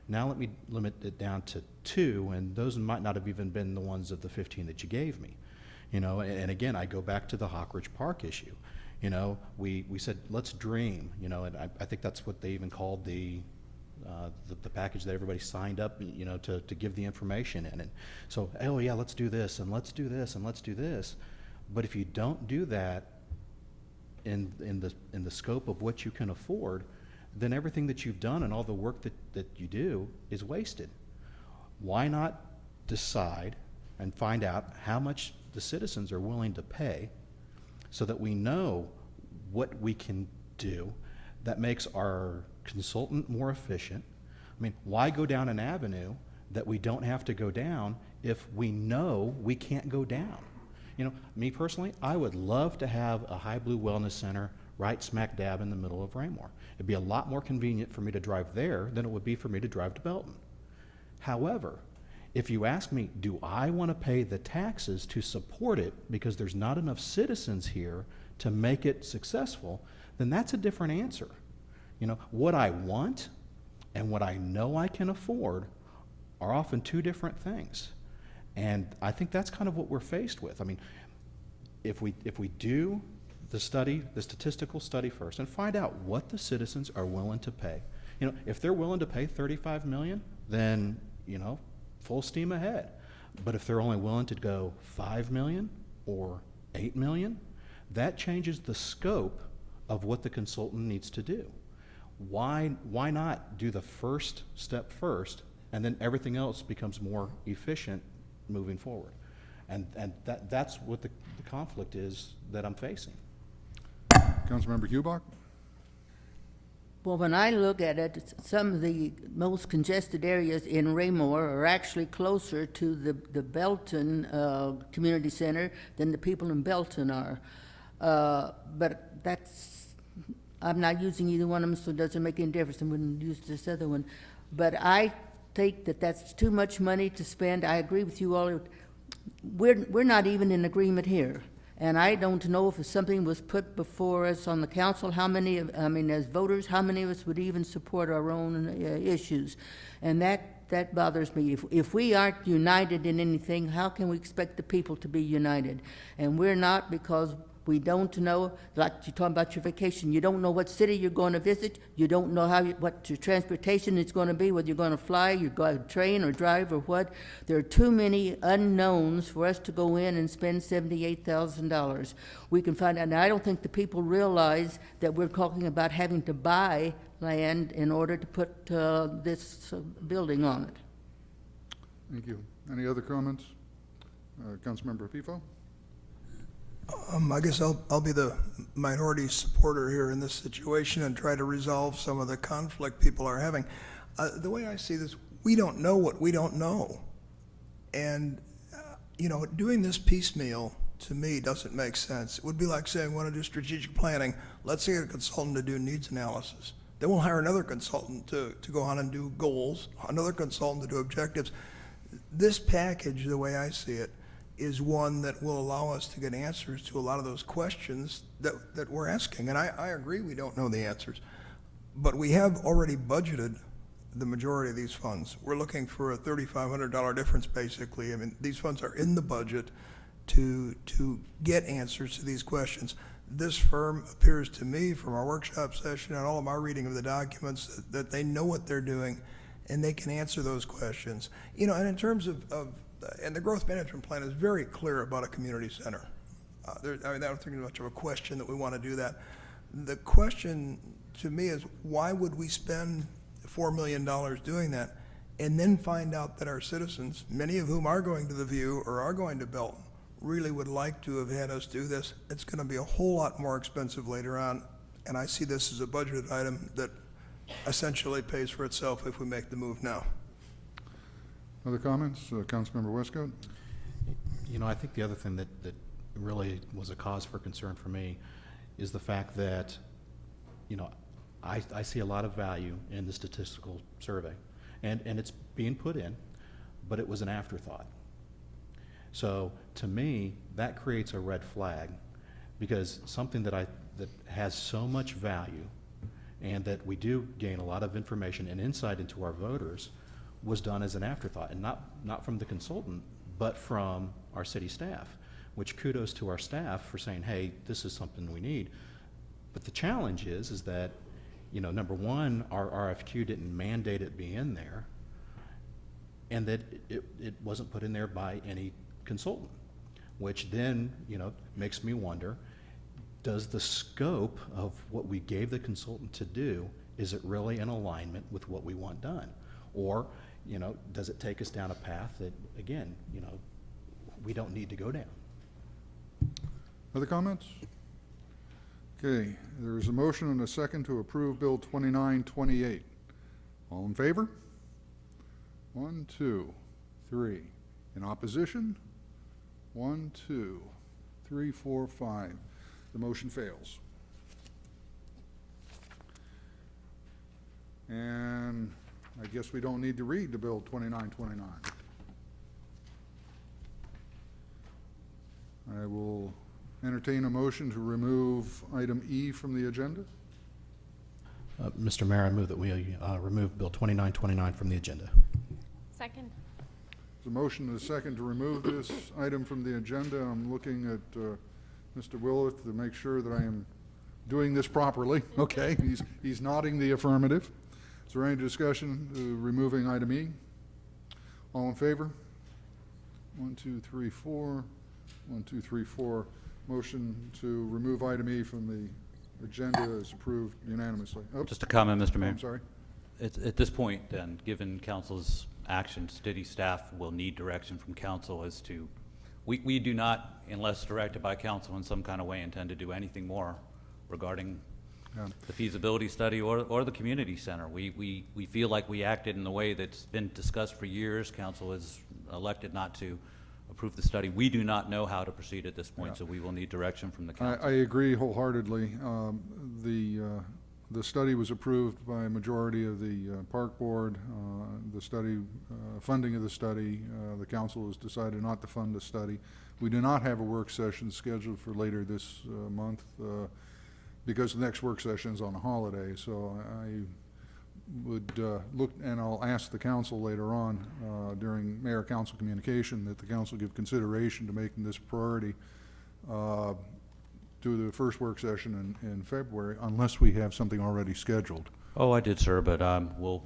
now let me limit it down to 2, and those might not have even been the ones of the 15 that you gave me." And again, I go back to the Hawkridge Park issue. We said, let's dream, and I think that's what they even called the package that everybody signed up, to give the information in. And so, oh yeah, let's do this, and let's do this, and let's do this. But if you don't do that in the scope of what you can afford, then everything that you've done and all the work that you do is wasted. Why not decide and find out how much the citizens are willing to pay so that we know what we can do that makes our consultant more efficient? I mean, why go down an avenue that we don't have to go down if we know we can't go down? Me personally, I would love to have a High Blue Wellness Center right smack dab in the middle of Raymore. It'd be a lot more convenient for me to drive there than it would be for me to drive to Belton. However, if you ask me, do I want to pay the taxes to support it because there's not enough citizens here to make it successful, then that's a different answer. What I want and what I know I can afford are often two different things. And I think that's kind of what we're faced with. I mean, if we do the study, the statistical study first, and find out what the citizens are willing to pay. If they're willing to pay $35 million, then, full steam ahead. But if they're only willing to go $5 million or $8 million, that changes the scope of what the consultant needs to do. Why not do the first step first, and then everything else becomes more efficient moving forward? And that's what the conflict is that I'm facing. Councilmember Hubach. Well, when I look at it, some of the most congested areas in Raymore are actually closer to the Belton Community Center than the people in Belton are. But I'm not using either one of them, so it doesn't make any difference. I wouldn't use this other one. But I think that that's too much money to spend. I agree with you all. We're not even in agreement here. And I don't know if something was put before us on the council, as voters, how many of us would even support our own issues? And that bothers me. If we aren't united in anything, how can we expect the people to be united? And we're not, because we don't know, like you're talking about your vacation, you don't know what city you're going to visit, you don't know what your transportation is going to be, whether you're going to fly, you're going to train or drive or what. There are too many unknowns for us to go in and spend $78,000. We can find out, and I don't think the people realize that we're talking about having to buy land in order to put this building on it. Thank you. Any other comments? Councilmember Pifo? I guess I'll be the minority supporter here in this situation and try to resolve some of the conflict people are having. The way I see this, we don't know what we don't know. And, doing this piecemeal, to me, doesn't make sense. It would be like saying, we want to do strategic planning, let's get a consultant to do needs analysis. Then we'll hire another consultant to go on and do goals, another consultant to do objectives. This package, the way I see it, is one that will allow us to get answers to a lot of those questions that we're asking. And I agree we don't know the answers, but we have already budgeted the majority of these funds. We're looking for a $3,500 difference, basically. I mean, these funds are in the budget to get answers to these questions. This firm appears to me, from our workshop session and all of my reading of the documents, that they know what they're doing and they can answer those questions. And in terms of and the growth management plan is very clear about a community center. I don't think it's much of a question that we want to do that. The question to me is, why would we spend $4 million doing that and then find out that our citizens, many of whom are going to the View or are going to Belton, really would like to have had us do this. It's going to be a whole lot more expensive later on, and I see this as a budgeted item that essentially pays for itself if we make the move now. Other comments? Councilmember Westcott? You know, I think the other thing that really was a cause for concern for me is the fact that, you know, I see a lot of value in the statistical survey, and it's being put in, but it was an afterthought. So to me, that creates a red flag, because something that has so much value and that we do gain a lot of information and insight into our voters was done as an afterthought, and not from the consultant, but from our city staff, which kudos to our staff for saying, hey, this is something we need. But the challenge is that, you know, number one, our RFQ didn't mandate it be in there, and that it wasn't put in there by any consultant, which then, you know, makes me wonder, does the scope of what we gave the consultant to do, is it really in alignment with what we want done? Or, you know, does it take us down a path that, again, you know, we don't need to go down? Other comments? Okay, there is a motion and a second to approve Bill 2928. All in favor? 1, 2, 3. In opposition? 1, 2, 3, 4, 5. The motion fails. And I guess we don't need to read the Bill 2929. I will entertain a motion to remove item E from the agenda. Mr. Mayor, I move that we remove Bill 2929 from the agenda. Second. There's a motion and a second to remove this item from the agenda. I'm looking at Mr. Willett to make sure that I am doing this properly. Okay, he's nodding the affirmative. Is there any discussion removing item E? All in favor? 1, 2, 3, 4. 1, 2, 3, 4. Motion to remove item E from the agenda is approved unanimously. Oh, Just a comment, Mr. Mayor. I'm sorry. At this point, then, given council's action, city staff will need direction from council as to, we do not, unless directed by council in some kind of way, intend to do anything more regarding the feasibility study or the community center. We feel like we acted in the way that's been discussed for years. Council has elected not to approve the study. We do not know how to proceed at this point, so we will need direction from the council. I agree wholeheartedly. The study was approved by a majority of the park board. The study, funding of the study, the council has decided not to fund the study. We do not have a work session scheduled for later this month because the next work session is on a holiday. So I would look, and I'll ask the council later on during mayor-council communication that the council give consideration to making this a priority to the first work session in February, unless we have something already scheduled. Oh, I did, sir, but we'll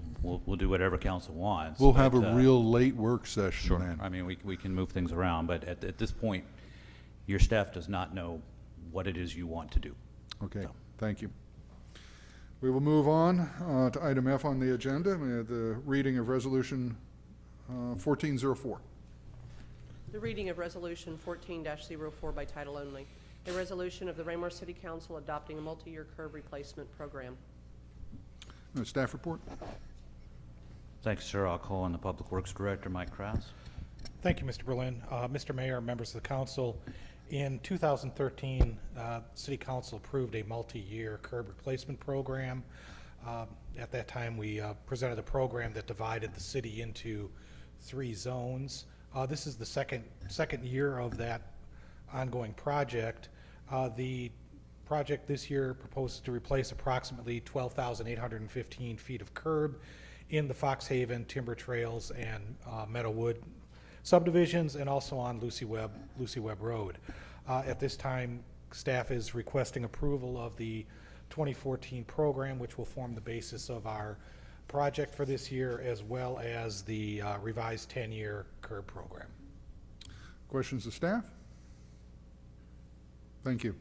do whatever council wants. We'll have a but, real late work session Sure. then. I mean, we can move things around, but at this point, your staff does not know what it is you want to do. Okay, So. thank you. We will move on to item F on the agenda, the reading of Resolution 1404. The reading of Resolution 14-04 by title only. A resolution of the Raymore City Council adopting a multi-year curb replacement program. Staff report? Thanks, sir. I'll call on the Public Works Director, Mike Kraus. Thank you, Mr. Berlin. Mr. Mayor, members of the council, in 2013, City Council approved a multi-year curb replacement program. At that time, we presented a program that divided the city into 3 zones. This is the second year of that ongoing project. The project this year proposes to replace approximately 12,815 feet of curb in the Fox Haven, Timber Trails, and Meadowwood subdivisions, and also on Lucy Webb Road. At this time, staff is requesting approval of the 2014 program, which will form the basis of our project for this year, as well as the revised 10-year curb program. Questions of staff? Thank you.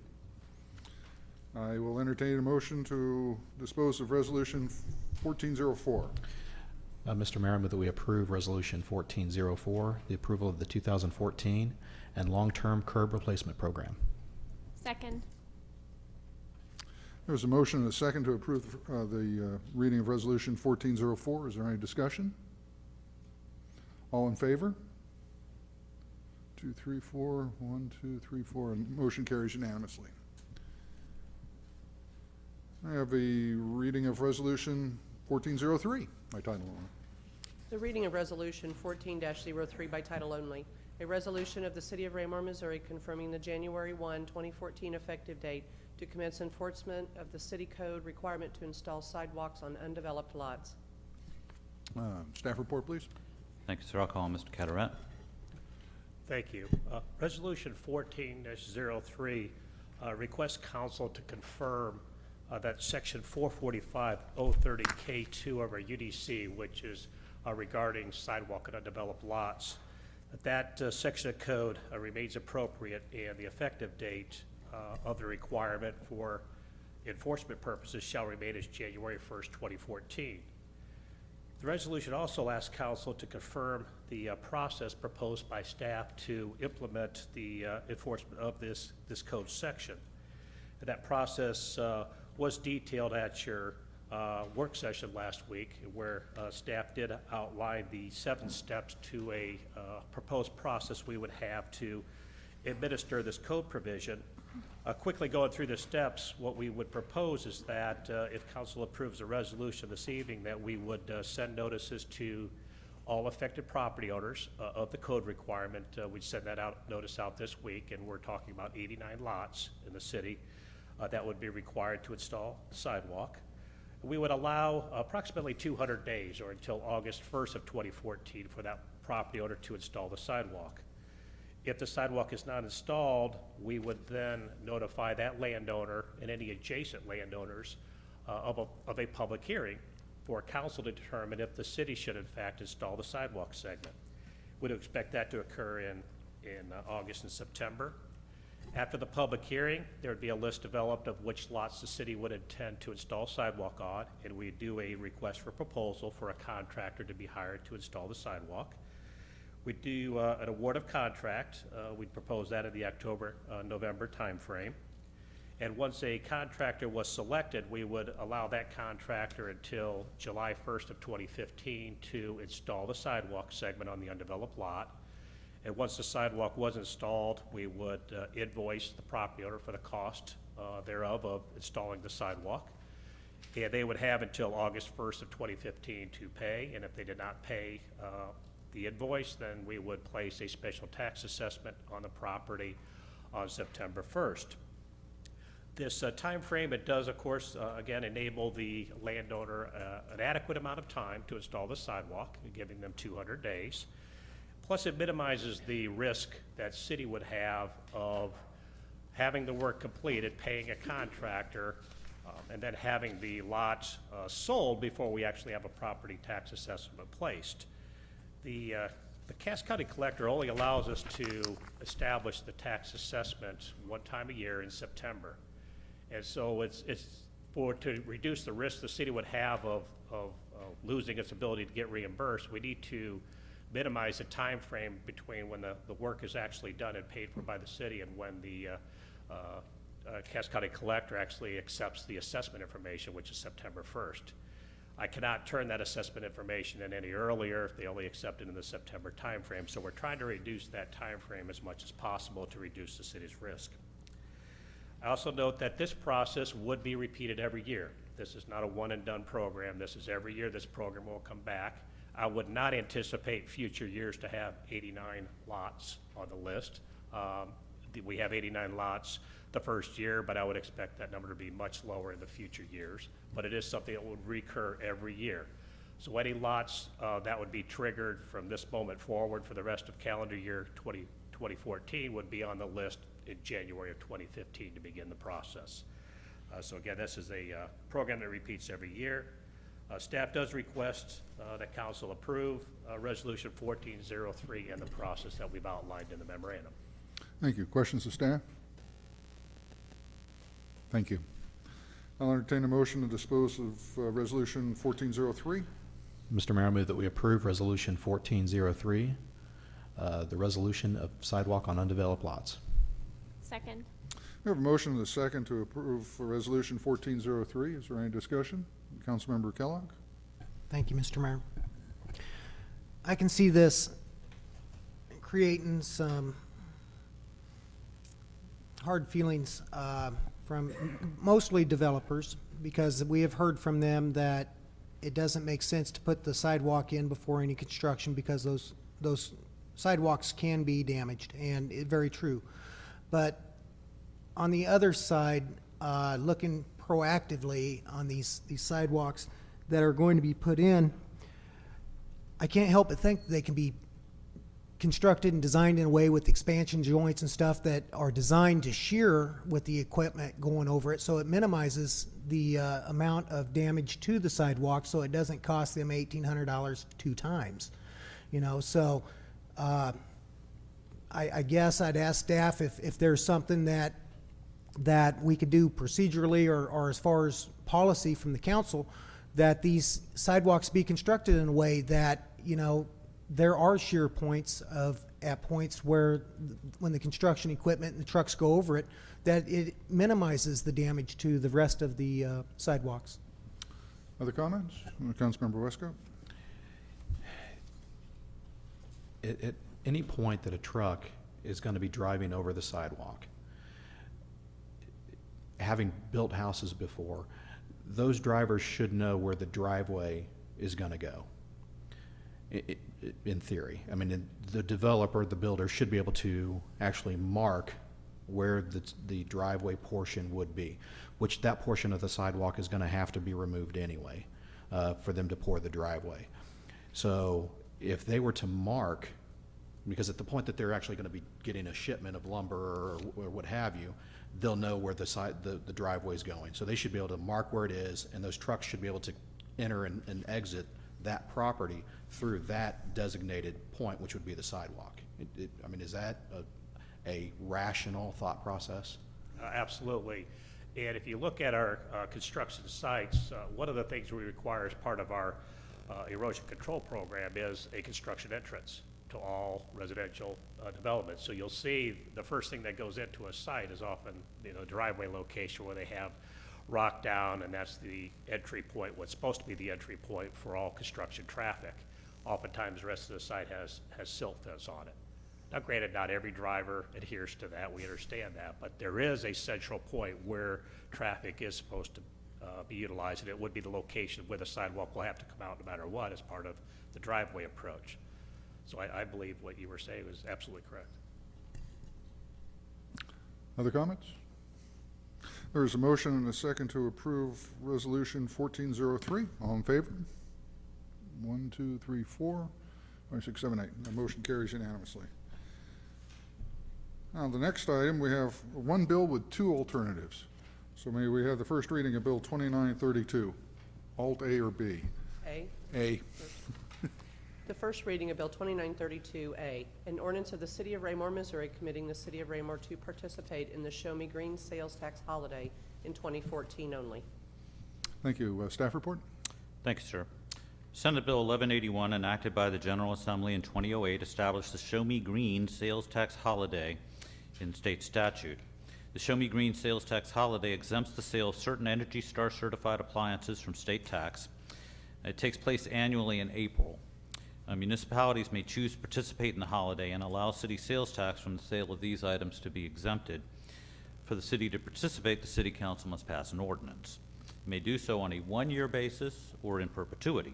I will entertain a motion to dispose of Resolution 1404. Mr. Mayor, I move that we approve Resolution 1404, the approval of the 2014 and long-term curb replacement program. Second. There's a motion and a second to approve the reading of Resolution 1404. Is there any discussion? All in favor? 2, 3, 4. 1, 2, 3, 4. And motion carries unanimously. I have a reading of Resolution 1403 by title only. The reading of Resolution 14-03 by title only. A resolution of the City of Raymore, Missouri confirming the January 1, 2014 effective date to commence enforcement of the city code requirement to install sidewalks on undeveloped lots. Staff report, please. Thank you, sir. I'll call on Mr. Cataret. Thank you. Resolution 14-03 requests council to confirm that section 445.030K2 of our UDC, which is regarding sidewalk and undeveloped lots, that section of code remains appropriate, and the effective date of the requirement for enforcement purposes shall remain as January 1st, 2014. The resolution also asks council to confirm the process proposed by staff to implement the enforcement of this code section. And that process was detailed at your work session last week, where staff did outline the 7 steps to a proposed process we would have to administer this code provision. Quickly going through the steps, what we would propose is that if council approves a resolution this evening, that we would send notices to all affected property owners of the code requirement. We'd send that notice out this week, and we're talking about 89 lots in the city that would be required to install sidewalk. We would allow approximately 200 days, or until August 1st of 2014, for that property owner to install the sidewalk. If the sidewalk is not installed, we would then notify that landowner and any adjacent landowners of a public hearing for council to determine if the city should in fact install the sidewalk segment. We'd expect that to occur in August and September. After the public hearing, there would be a list developed of which lots the city would intend to install sidewalk on, and we'd do a request for proposal for a contractor to be hired to install the sidewalk. We'd do an award of contract. We'd propose that in the October-November timeframe. And once a contractor was selected, we would allow that contractor until July 1st of 2015 to install the sidewalk segment on the undeveloped lot. And once the sidewalk was installed, we would invoice the property owner for the cost thereof of installing the sidewalk. And they would have until August 1st of 2015 to pay, and if they did not pay the invoice, then we would place a special tax assessment on the property on September 1st. This time frame, it does, of course, again, enable the landowner an adequate amount of time to install the sidewalk, giving them 200 days. Plus, it minimizes the risk that city would have of having the work completed, paying a contractor, and then having the lots sold before we actually have a property tax assessment placed. The Cass County Collector only allows us to establish the tax assessment one time a year in September. And so it's to reduce the risk the city would have of losing its ability to get reimbursed, we need to minimize the time frame between when the work is actually done and paid for by the city and when the Cass County Collector actually accepts the assessment information, which is September 1st. I cannot turn that assessment information in any earlier if they only accept it in the September timeframe. So we're trying to reduce that timeframe as much as possible to reduce the city's risk. I also note that this process would be repeated every year. This is not a one and done program. This is every year this program will come back. I would not anticipate future years to have 89 lots on the list. We have 89 lots the first year, but I would expect that number to be much lower in the future years. But it is something that would recur every year. So any lots that would be triggered from this moment forward for the rest of calendar year 2014 would be on the list in January of 2015 to begin the process. So again, this is a program that repeats every year. Staff does request that council approve Resolution 1403 and the process that we've outlined in the memorandum. Thank you. Questions of staff? Thank you. I'll entertain a motion to dispose of Resolution 1403. Mr. Mayor, I move that we approve Resolution 1403, the resolution of sidewalk on undeveloped lots. Second. We have a motion and a second to approve for Resolution 1403. Is there any discussion? Councilmember Kellogg? Thank you, Mr. Mayor. I can see this creating some hard feelings from mostly developers, because we have heard from them that it doesn't make sense to put the sidewalk in before any construction, because those sidewalks can be damaged, and very true. But on the other side, looking proactively on these sidewalks that are going to be put in, I can't help but think they can be constructed and designed in a way with expansion joints and stuff that are designed to shear with the equipment going over it, so it minimizes the amount of damage to the sidewalk, so it doesn't cost them $1,800 2 times. You know, so I guess I'd ask staff if there's something that we could do procedurally or as far as policy from the council, that these sidewalks be constructed in a way that, you know, there are shear points at points where when the construction equipment and the trucks go over it, that it minimizes the damage to the rest of the sidewalks. Other comments? Councilmember Westcott? At any point that a truck is going to be driving over the sidewalk, having built houses before, those drivers should know where the driveway is going to go. In theory, I mean, the developer, the builder, should be able to actually mark where the driveway portion would be, which that portion of the sidewalk is going to have to be removed anyway for them to pour the driveway. So if they were to mark, because at the point that they're actually going to be getting a shipment of lumber or what have you, they'll know where the driveway is going. So they should be able to mark where it is, and those trucks should be able to enter and exit that property through that designated point, which would be the sidewalk. I mean, is that a rational thought process? Absolutely. And if you look at our construction sites, one of the things we require as part of our erosion control program is a construction entrance to all residential developments. So you'll see the first thing that goes into a site is often, you know, driveway location where they have rock down, and that's the entry point, what's supposed to be the entry point for all construction traffic. Oftentimes the rest of the site has silt fence on it. Now granted, not every driver adheres to that, we understand that, but there is a central point where traffic is supposed to be utilized, and it would be the location where the sidewalk will have to come out no matter what as part of the driveway approach. So I believe what you were saying was absolutely correct. Other comments? There is a motion and a second to approve Resolution 1403. All in favor? 1, 2, 3, 4, 5, 6, 7, 8. The motion carries unanimously. Now, the next item, we have one bill with 2 alternatives. So may we have the first reading of Bill 2932, Alt A or B? A. A. The first reading of Bill 2932A, an ordinance of the City of Raymore, Missouri, committing the City of Raymore to participate in the Show Me Green sales tax holiday in 2014 only. Thank you. Staff report? Thank you, sir. Senate Bill 1181, enacted by the General Assembly in 2008, established the Show Me Green sales tax holiday in state statute. The Show Me Green sales tax holiday exempts the sale of certain Energy Star certified appliances from state tax. It takes place annually in April. Municipalities may choose to participate in the holiday and allow city sales tax from the sale of these items to be exempted. For the city to participate, the city council must pass an ordinance. It may do so on a one-year basis or in perpetuity.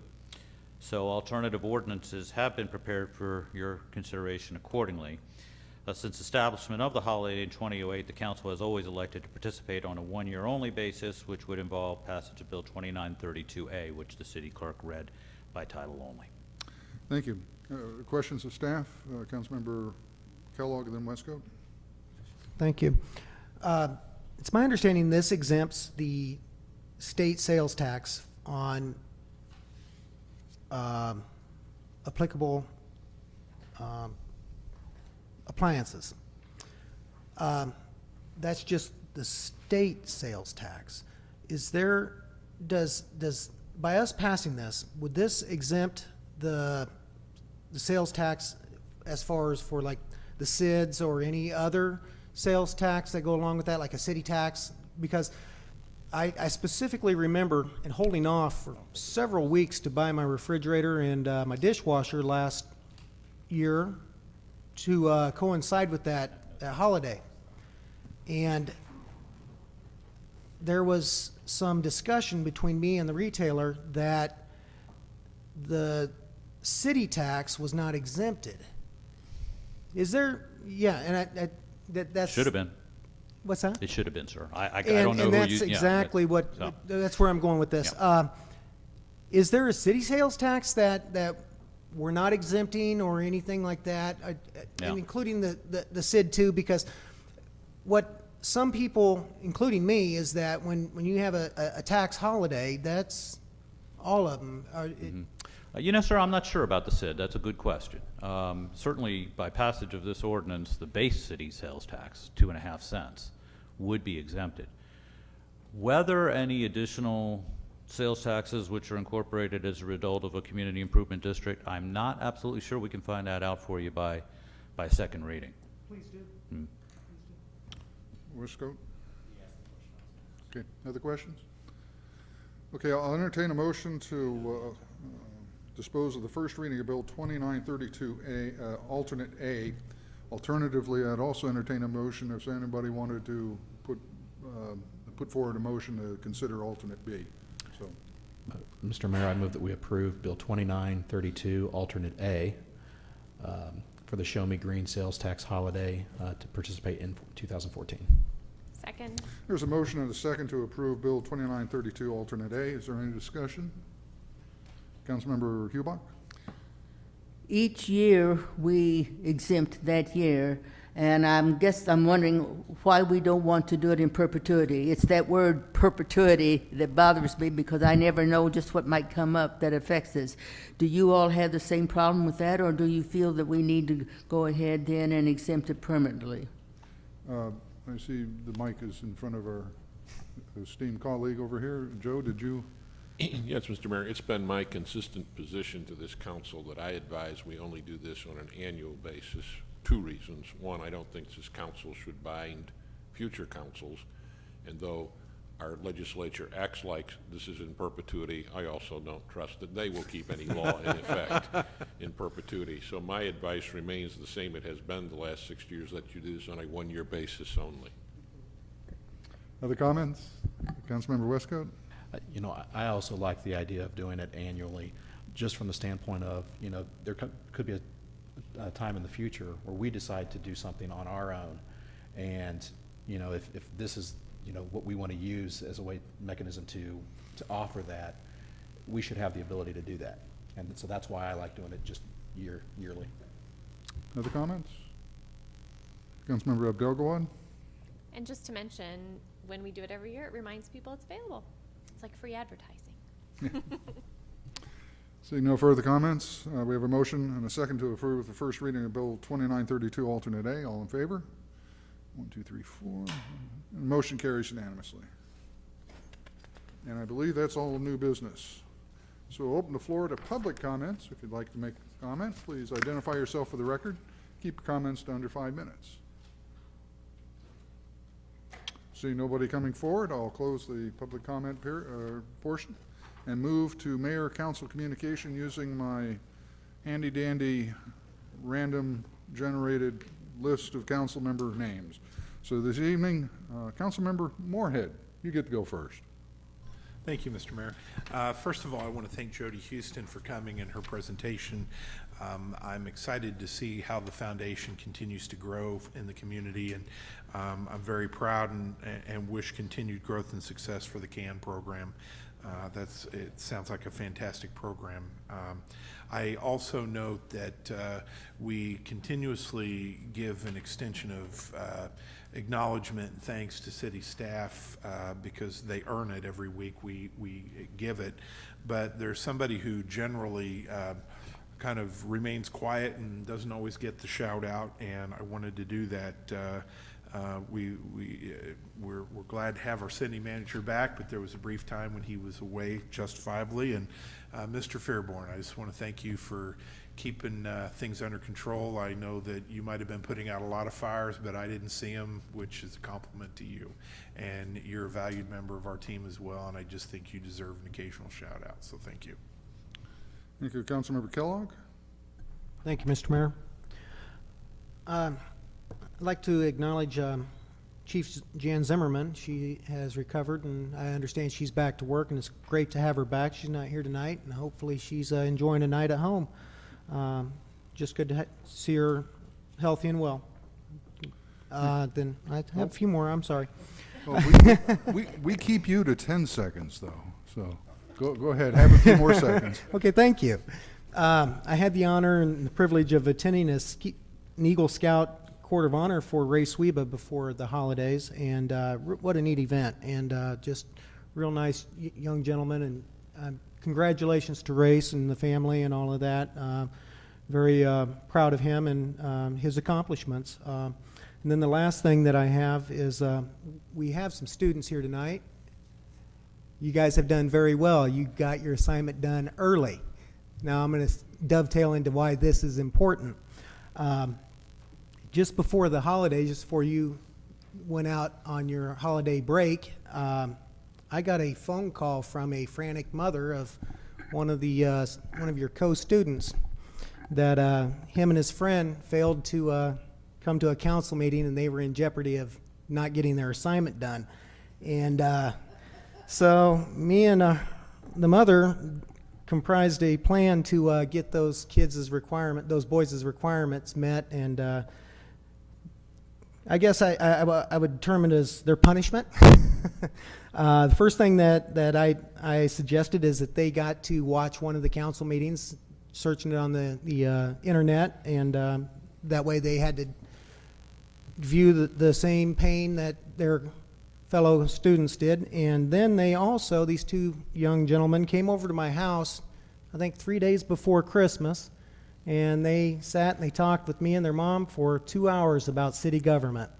So alternative ordinances have been prepared for your consideration accordingly. Since establishment of the holiday in 2008, the council has always elected to participate on a one-year only basis, which would involve passage of Bill 2932A, which the city clerk read by title only. Thank you. Questions of staff? Councilmember Kellogg and then Westcott. Thank you. It's my understanding this exempts the state sales tax on applicable appliances. That's just the state sales tax. Is there, does by us passing this, would this exempt the sales tax as far as for like the SIDS or any other sales tax that go along with that, like a city tax? Because I specifically remember and holding off for several weeks to buy my refrigerator and my dishwasher last year to coincide with that holiday. And there was some discussion between me and the retailer that the city tax was not exempted. Is there, yeah, and that's. Should have been. What's that? It should have been, sir. I And- don't know and who that's you. yeah, exactly what, so. that's where I'm going with this. Is there a city sales tax that we're not exempting or anything like that? No. And including the SID too, because what some people, including me, is that when you have a tax holiday, that's all of them. You know, sir, I'm not sure about the SID. That's a good question. Certainly, by passage of this ordinance, the base city sales tax, 2.5 cents, would be exempted. Whether any additional sales taxes which are incorporated as a result of a community improvement district, I'm not absolutely sure. We can find that out for you by second reading. Please do. Wisco? Okay, other questions? Okay, I'll entertain a motion to dispose of the first reading of Bill 2932A, alternate A. Alternatively, I'd also entertain a motion if anybody wanted to put forward a motion to consider alternate B. So, Mr. Mayor, I move that we approve Bill 2932, alternate A, for the Show Me Green sales tax holiday to participate in 2014. Second. there's a motion and a second to approve Bill 2932, alternate A. Is there any discussion? Councilmember Hubach? Each year, we exempt that year, and I'm wondering why we don't want to do it in perpetuity. It's that word perpetuity that bothers me, because I never know just what might come up that affects us. Do you all have the same problem with that, or do you feel that we need to go ahead then and exempt it permanently? I see the mic is in front of our esteemed colleague over here. Joe, did you? Yes, Mr. Mayor, it's been my consistent position to this council that I advise we only do this on an annual basis. Two reasons. One, I don't think this council should bind future councils, and though our legislature acts like this is in perpetuity, I also don't trust that they will keep any law in effect in perpetuity. So my advice remains the same it has been the last 6 years, that you do this on a one-year basis only. Other comments? Councilmember Westcott? You know, I also like the idea of doing it annually, just from the standpoint of, you know, there could be a time in the future where we decide to do something on our own. And, you know, if this is, you know, what we want to use as a mechanism to offer that, we should have the ability to do that. And so that's why I like doing it just yearly. Other comments? Councilmember Abdel-Gawad? And just to mention, when we do it every year, it reminds people it's available. It's like free advertising. Seeing no further comments, we have a motion and a second to approve the first reading of Bill 2932, alternate A. All in favor? 1, 2, 3, 4. And the motion carries unanimously. And I believe that's all new business. So we'll open the floor to public comments. If you'd like to make a comment, please identify yourself for the record. Keep your comments to under 5 minutes. Seeing nobody coming forward, I'll close the public comment portion and move to mayor council communication using my handy dandy random generated list of council member names. So this evening, Councilmember Moorhead, you get to go first. Thank you, Mr. Mayor. First of all, I want to thank Jody Houston for coming and her presentation. I'm excited to see how the foundation continues to grow in the community, and I'm very proud and wish continued growth and success for the CAN program. It sounds like a fantastic program. I also note that we continuously give an extension of acknowledgement and thanks to city staff because they earn it every week we give it. But there's somebody who generally kind of remains quiet and doesn't always get the shout out, and I wanted to do that We're glad to have our city manager back, but there was a brief time when he was away justifiably. And Mr. Fairborn, I just want to thank you for keeping things under control. I know that you might have been putting out a lot of fires, but I didn't see them, which is a compliment to you. And you're a valued member of our team as well, and I just think you deserve an occasional shout out, so thank you. Thank you. Councilmember Kellogg? Thank you, Mr. Mayor. I'd like to acknowledge Chief Jan Zimmerman. She has recovered, and I understand she's back to work, and it's great to have her back. She's not here tonight, and hopefully she's enjoying a night at home. Just good to see her healthy and well. Then I have a few more. I'm sorry. Well, we keep you to 10 seconds, though, so go ahead. Have a few more seconds. Okay, thank you. I had the honor and the privilege of attending an Eagle Scout Court of Honor for Ray Swieba before the holidays, and what a neat event, and just real nice young gentleman, and congratulations to Race and the family and all of that. Very proud of him and his accomplishments. And then the last thing that I have is we have some students here tonight. You guys have done very well. You got your assignment done early. Now I'm going to dovetail into why this is important. Just before the holidays, just before you went out on your holiday break, I got a phone call from a frantic mother of one of your co-students that him and his friend failed to come to a council meeting, and they were in jeopardy of not getting their assignment done. And so me and the mother comprised a plan to get those those boys' requirements met, and I guess I would term it as their punishment. The first thing that I suggested is that they got to watch one of the council meetings, searching it on the internet, and that way they had to view the same pain that their fellow students did. And then they also, these two young gentlemen, came over to my house, I think 3 days before Christmas, and they sat and they talked with me and their mom for 2 hours about city government.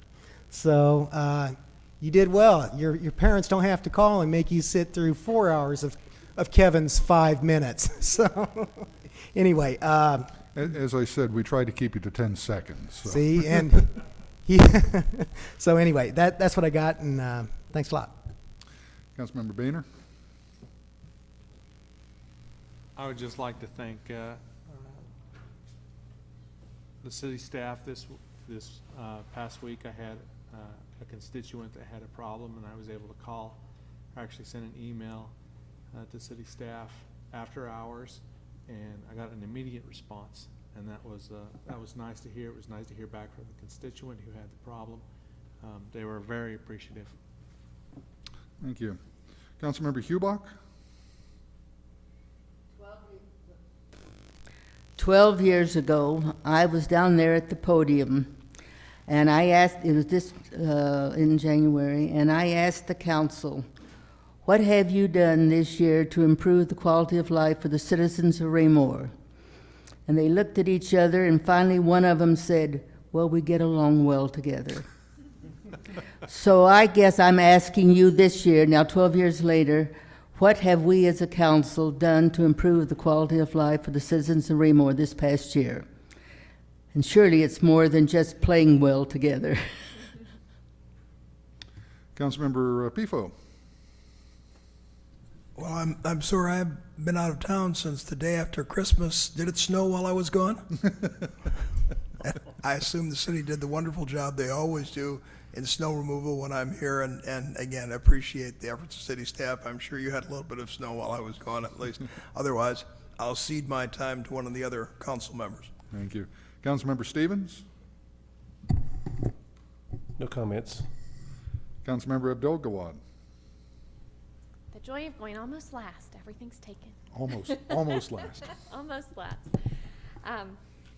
So you did well. Your parents don't have to call and make you sit through 4 hours of Kevin's 5 minutes. So anyway. As I said, we tried to keep you to 10 seconds. So. See, and so anyway, that's what I got, and thanks a lot. Councilmember Boehner? I would just like to thank the city staff. This past week I had a constituent that had a problem, and I was able to call, I actually sent an email to city staff after hours, and I got an immediate response, and that was nice to hear. It was nice to hear back from the constituent who had the problem. They were very appreciative. Thank you. Councilmember Hubach? 12 years ago, I was down there at the podium, and I asked, it was this in January, and I asked the council, what have you done this year to improve the quality of life for the citizens of Raymore? And they looked at each other, and finally one of them said, well, we get along well together. So I guess I'm asking you this year, now 12 years later, what have we as a council done to improve the quality of life for the citizens of Raymore this past year? And surely it's more than just playing well together. Councilmember Pifo? Well, I'm sorry, I've been out of town since the day after Christmas. Did it snow while I was gone? I assume the city did the wonderful job they always do in snow removal when I'm here, and again, I appreciate the efforts of city staff. I'm sure you had a little bit of snow while I was gone at least. Otherwise, I'll cede my time to one of the other council members. Thank you. Councilmember Stevens? No comments. Councilmember Abdel-Gawad? The joy of going almost last. Everything's taken. Almost last. Almost last.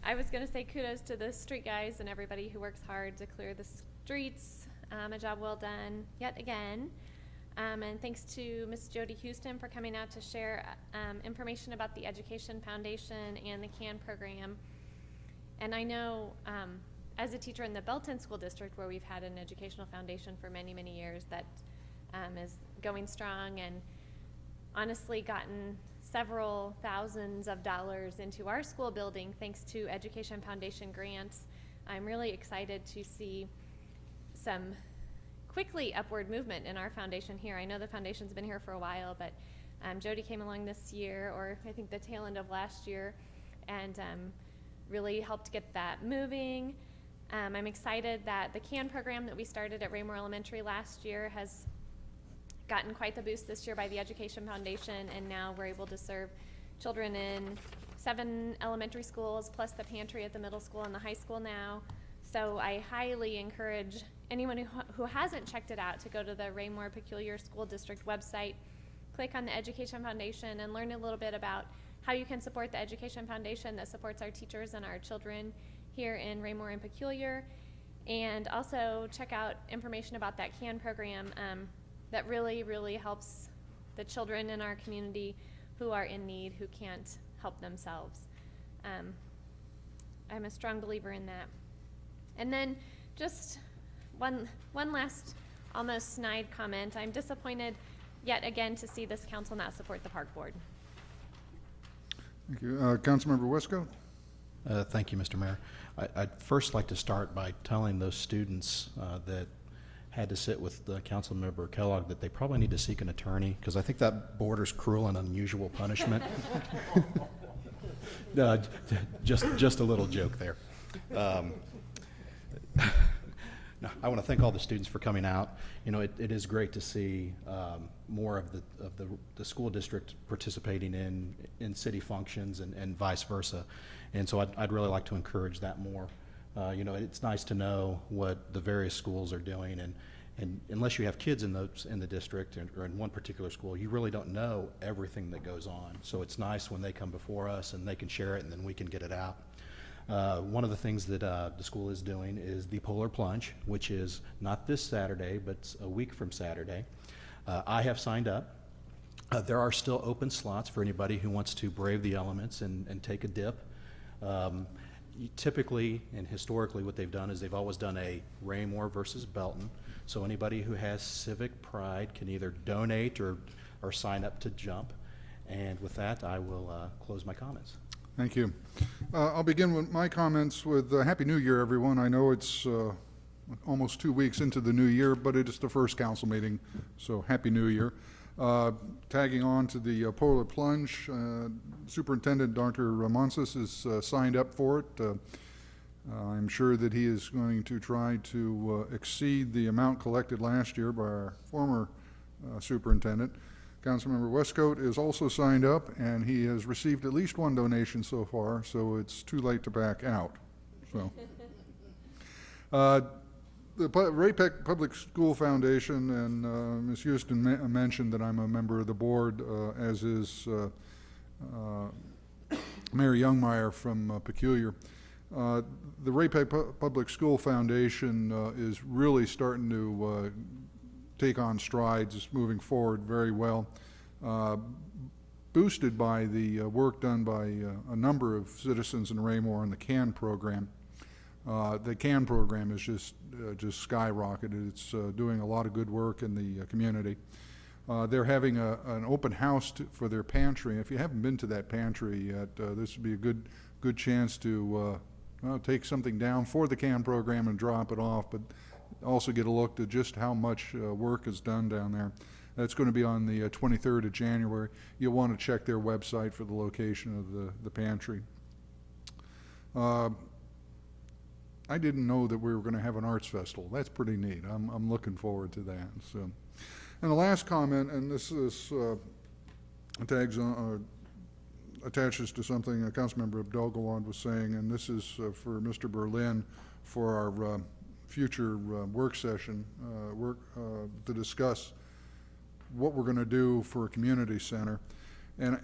I was going to say kudos to the street guys and everybody who works hard to clear the streets. A job well done yet again. And thanks to Ms. Jody Houston for coming out to share information about the Education Foundation and the CAN program. And I know as a teacher in the Belton School District, where we've had an educational foundation for many, many years that is going strong and honestly gotten several thousands of dollars into our school building thanks to Education Foundation grants, I'm really excited to see some quickly upward movement in our foundation here. I know the foundation's been here for a while, but Jody came along this year, or I think the tail end of last year, and really helped get that moving. I'm excited that the CAN program that we started at Raymore Elementary last year has gotten quite the boost this year by the Education Foundation, and now we're able to serve children in 7 elementary schools, plus the pantry at the middle school and the high school now. So I highly encourage anyone who hasn't checked it out to go to the Raymore Peculiar School District website, click on the Education Foundation, and learn a little bit about how you can support the Education Foundation that supports our teachers and our children here in Raymore and Peculiar. And also check out information about that CAN program that really, really helps the children in our community who are in need, who can't help themselves. I'm a strong believer in that. And then just one last almost snide comment. I'm disappointed yet again to see this council not support the park board. Thank you. Councilmember Westcoat? Thank you, Mr. Mayor. I'd first like to start by telling those students that had to sit with Councilmember Kellogg that they probably need to seek an attorney, because I think that borders cruel and unusual punishment. Just a little joke there. No, I want to thank all the students for coming out. You know, it is great to see more of the school district participating in city functions and vice versa. And so I'd really like to encourage that more. You know, it's nice to know what the various schools are doing, and unless you have kids in the district or in one particular school, you really don't know everything that goes on. So it's nice when they come before us and they can share it, and then we can get it out. One of the things that the school is doing is the Polar Plunge, which is not this Saturday, but a week from Saturday. I have signed up. There are still open slots for anybody who wants to brave the elements and take a dip. Typically and historically what they've done is they've always done a Raymore versus Belton. So anybody who has civic pride can either donate or sign up to jump. And with that, I will close my comments. Thank you. I'll begin with my comments with Happy New Year, everyone. I know it's almost 2 weeks into the new year, but it is the first council meeting, so Happy New Year. Tagging on to the Polar Plunge, Superintendent Dr. Monsis is signed up for it. I'm sure that he is going to try to exceed the amount collected last year by our former superintendent. Councilmember Westcoat is also signed up, and he has received at least one donation so far, so it's too late to back out. So, the Ray-Pec Public School Foundation, and Ms. Houston mentioned that I'm a member of the board, as is Mayor Youngmeyer from Peculiar. The Ray-Pec Public School Foundation is really starting to take on strides. It's moving forward very well, boosted by the work done by a number of citizens in Raymore in the CAN program. The CAN program is just skyrocketed. It's doing a lot of good work in the community. They're having an open house for their pantry. If you haven't been to that pantry yet, this would be a good chance to take something down for the CAN program and drop it off, but also get a look at just how much work is done down there. That's going to be on the 23rd of January. You'll want to check their website for the location of the pantry. I didn't know that we were going to have an arts festival. That's pretty neat. I'm looking forward to that. So, and the last comment, and this is attaches to something Councilmember Abdelgawad was saying, and this is for Mr. Berlin for our future work session, to discuss what we're going to do for a community center. And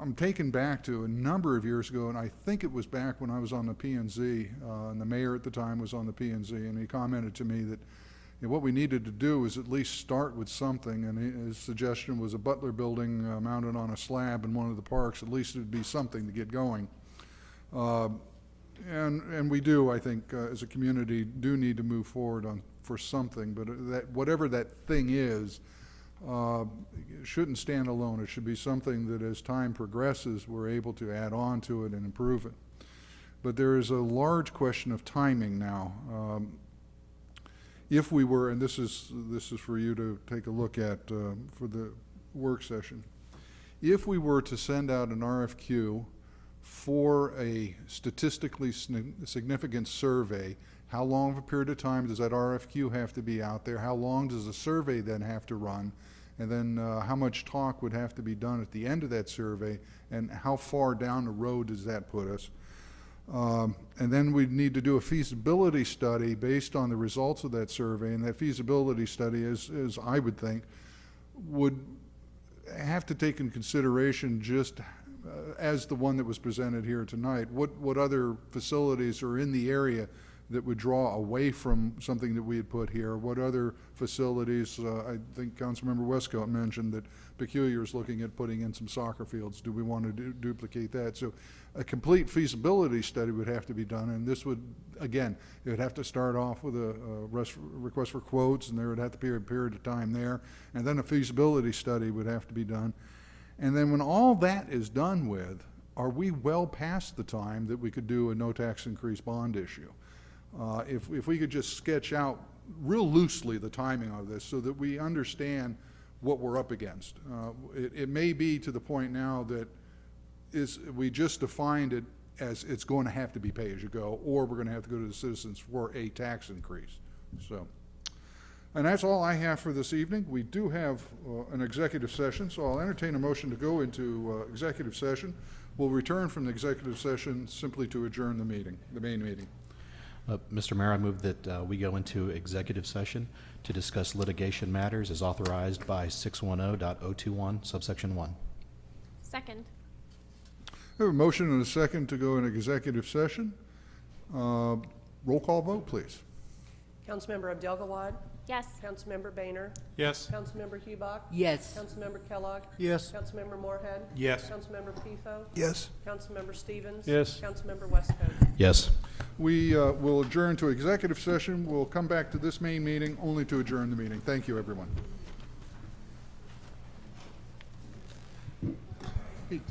I'm taken back to a number of years ago, and I think it was back when I was on the P&Z, and the mayor at the time was on the P&Z, and he commented to me that what we needed to do is at least start with something, and his suggestion was a Butler building mounted on a slab in one of the parks. At least it would be something to get going. And we do, I think, as a community, do need to move forward for something, but whatever that thing is, shouldn't stand alone. It should be something that as time progresses, we're able to add on to it and improve it. But there is a large question of timing now. If we were, and this is for you to take a look at for the work session, if we were to send out an RFQ for a statistically significant survey, how long of a period of time does that RFQ have to be out there? How long does the survey then have to run? And then how much talk would have to be done at the end of that survey? And how far down the road does that put us? And then we'd need to do a feasibility study based on the results of that survey. And that feasibility study, as I would think, would have to take into consideration just as the one that was presented here tonight, what other facilities are in the area that would draw away from something that we had put here? What other facilities, I think Councilmember Westcott mentioned that Peculiar is looking at putting in some soccer fields. Do we want to duplicate that? So a complete feasibility study would have to be done, and this would, again, it would have to start off with a request for quotes, and there would have to be a period of time there, and then a feasibility study would have to be done. And then when all that is done with, are we well past the time that we could do a no tax increase bond issue? If we could just sketch out real loosely the timing of this so that we understand what we're up against. It may be to the point now that we just defined it as it's going to have to be pay-as-you-go, or we're going to have to go to the citizens for a tax increase. So, and that's all I have for this evening. We do have an executive session, so I'll entertain a motion to go into executive session. We'll return from the executive session simply to adjourn the meeting, the main meeting. Mr. Mayor, I move that we go into executive session to discuss litigation matters as authorized by 610.021 subsection 1. Second. We have a motion and a second to go into executive session. Roll call vote, please. Councilmember Abdel-Gawad? Yes. Councilmember Boehner? Yes. Councilmember Hubach? Yes. Councilmember Kellogg? Yes. Councilmember Moorhead? Yes. Councilmember Pifo? Yes. Councilmember Stevens? Yes. Councilmember Westcott? Yes. We will adjourn to executive session. We'll come back to this main meeting only to adjourn the meeting. Thank you, everyone. Pete.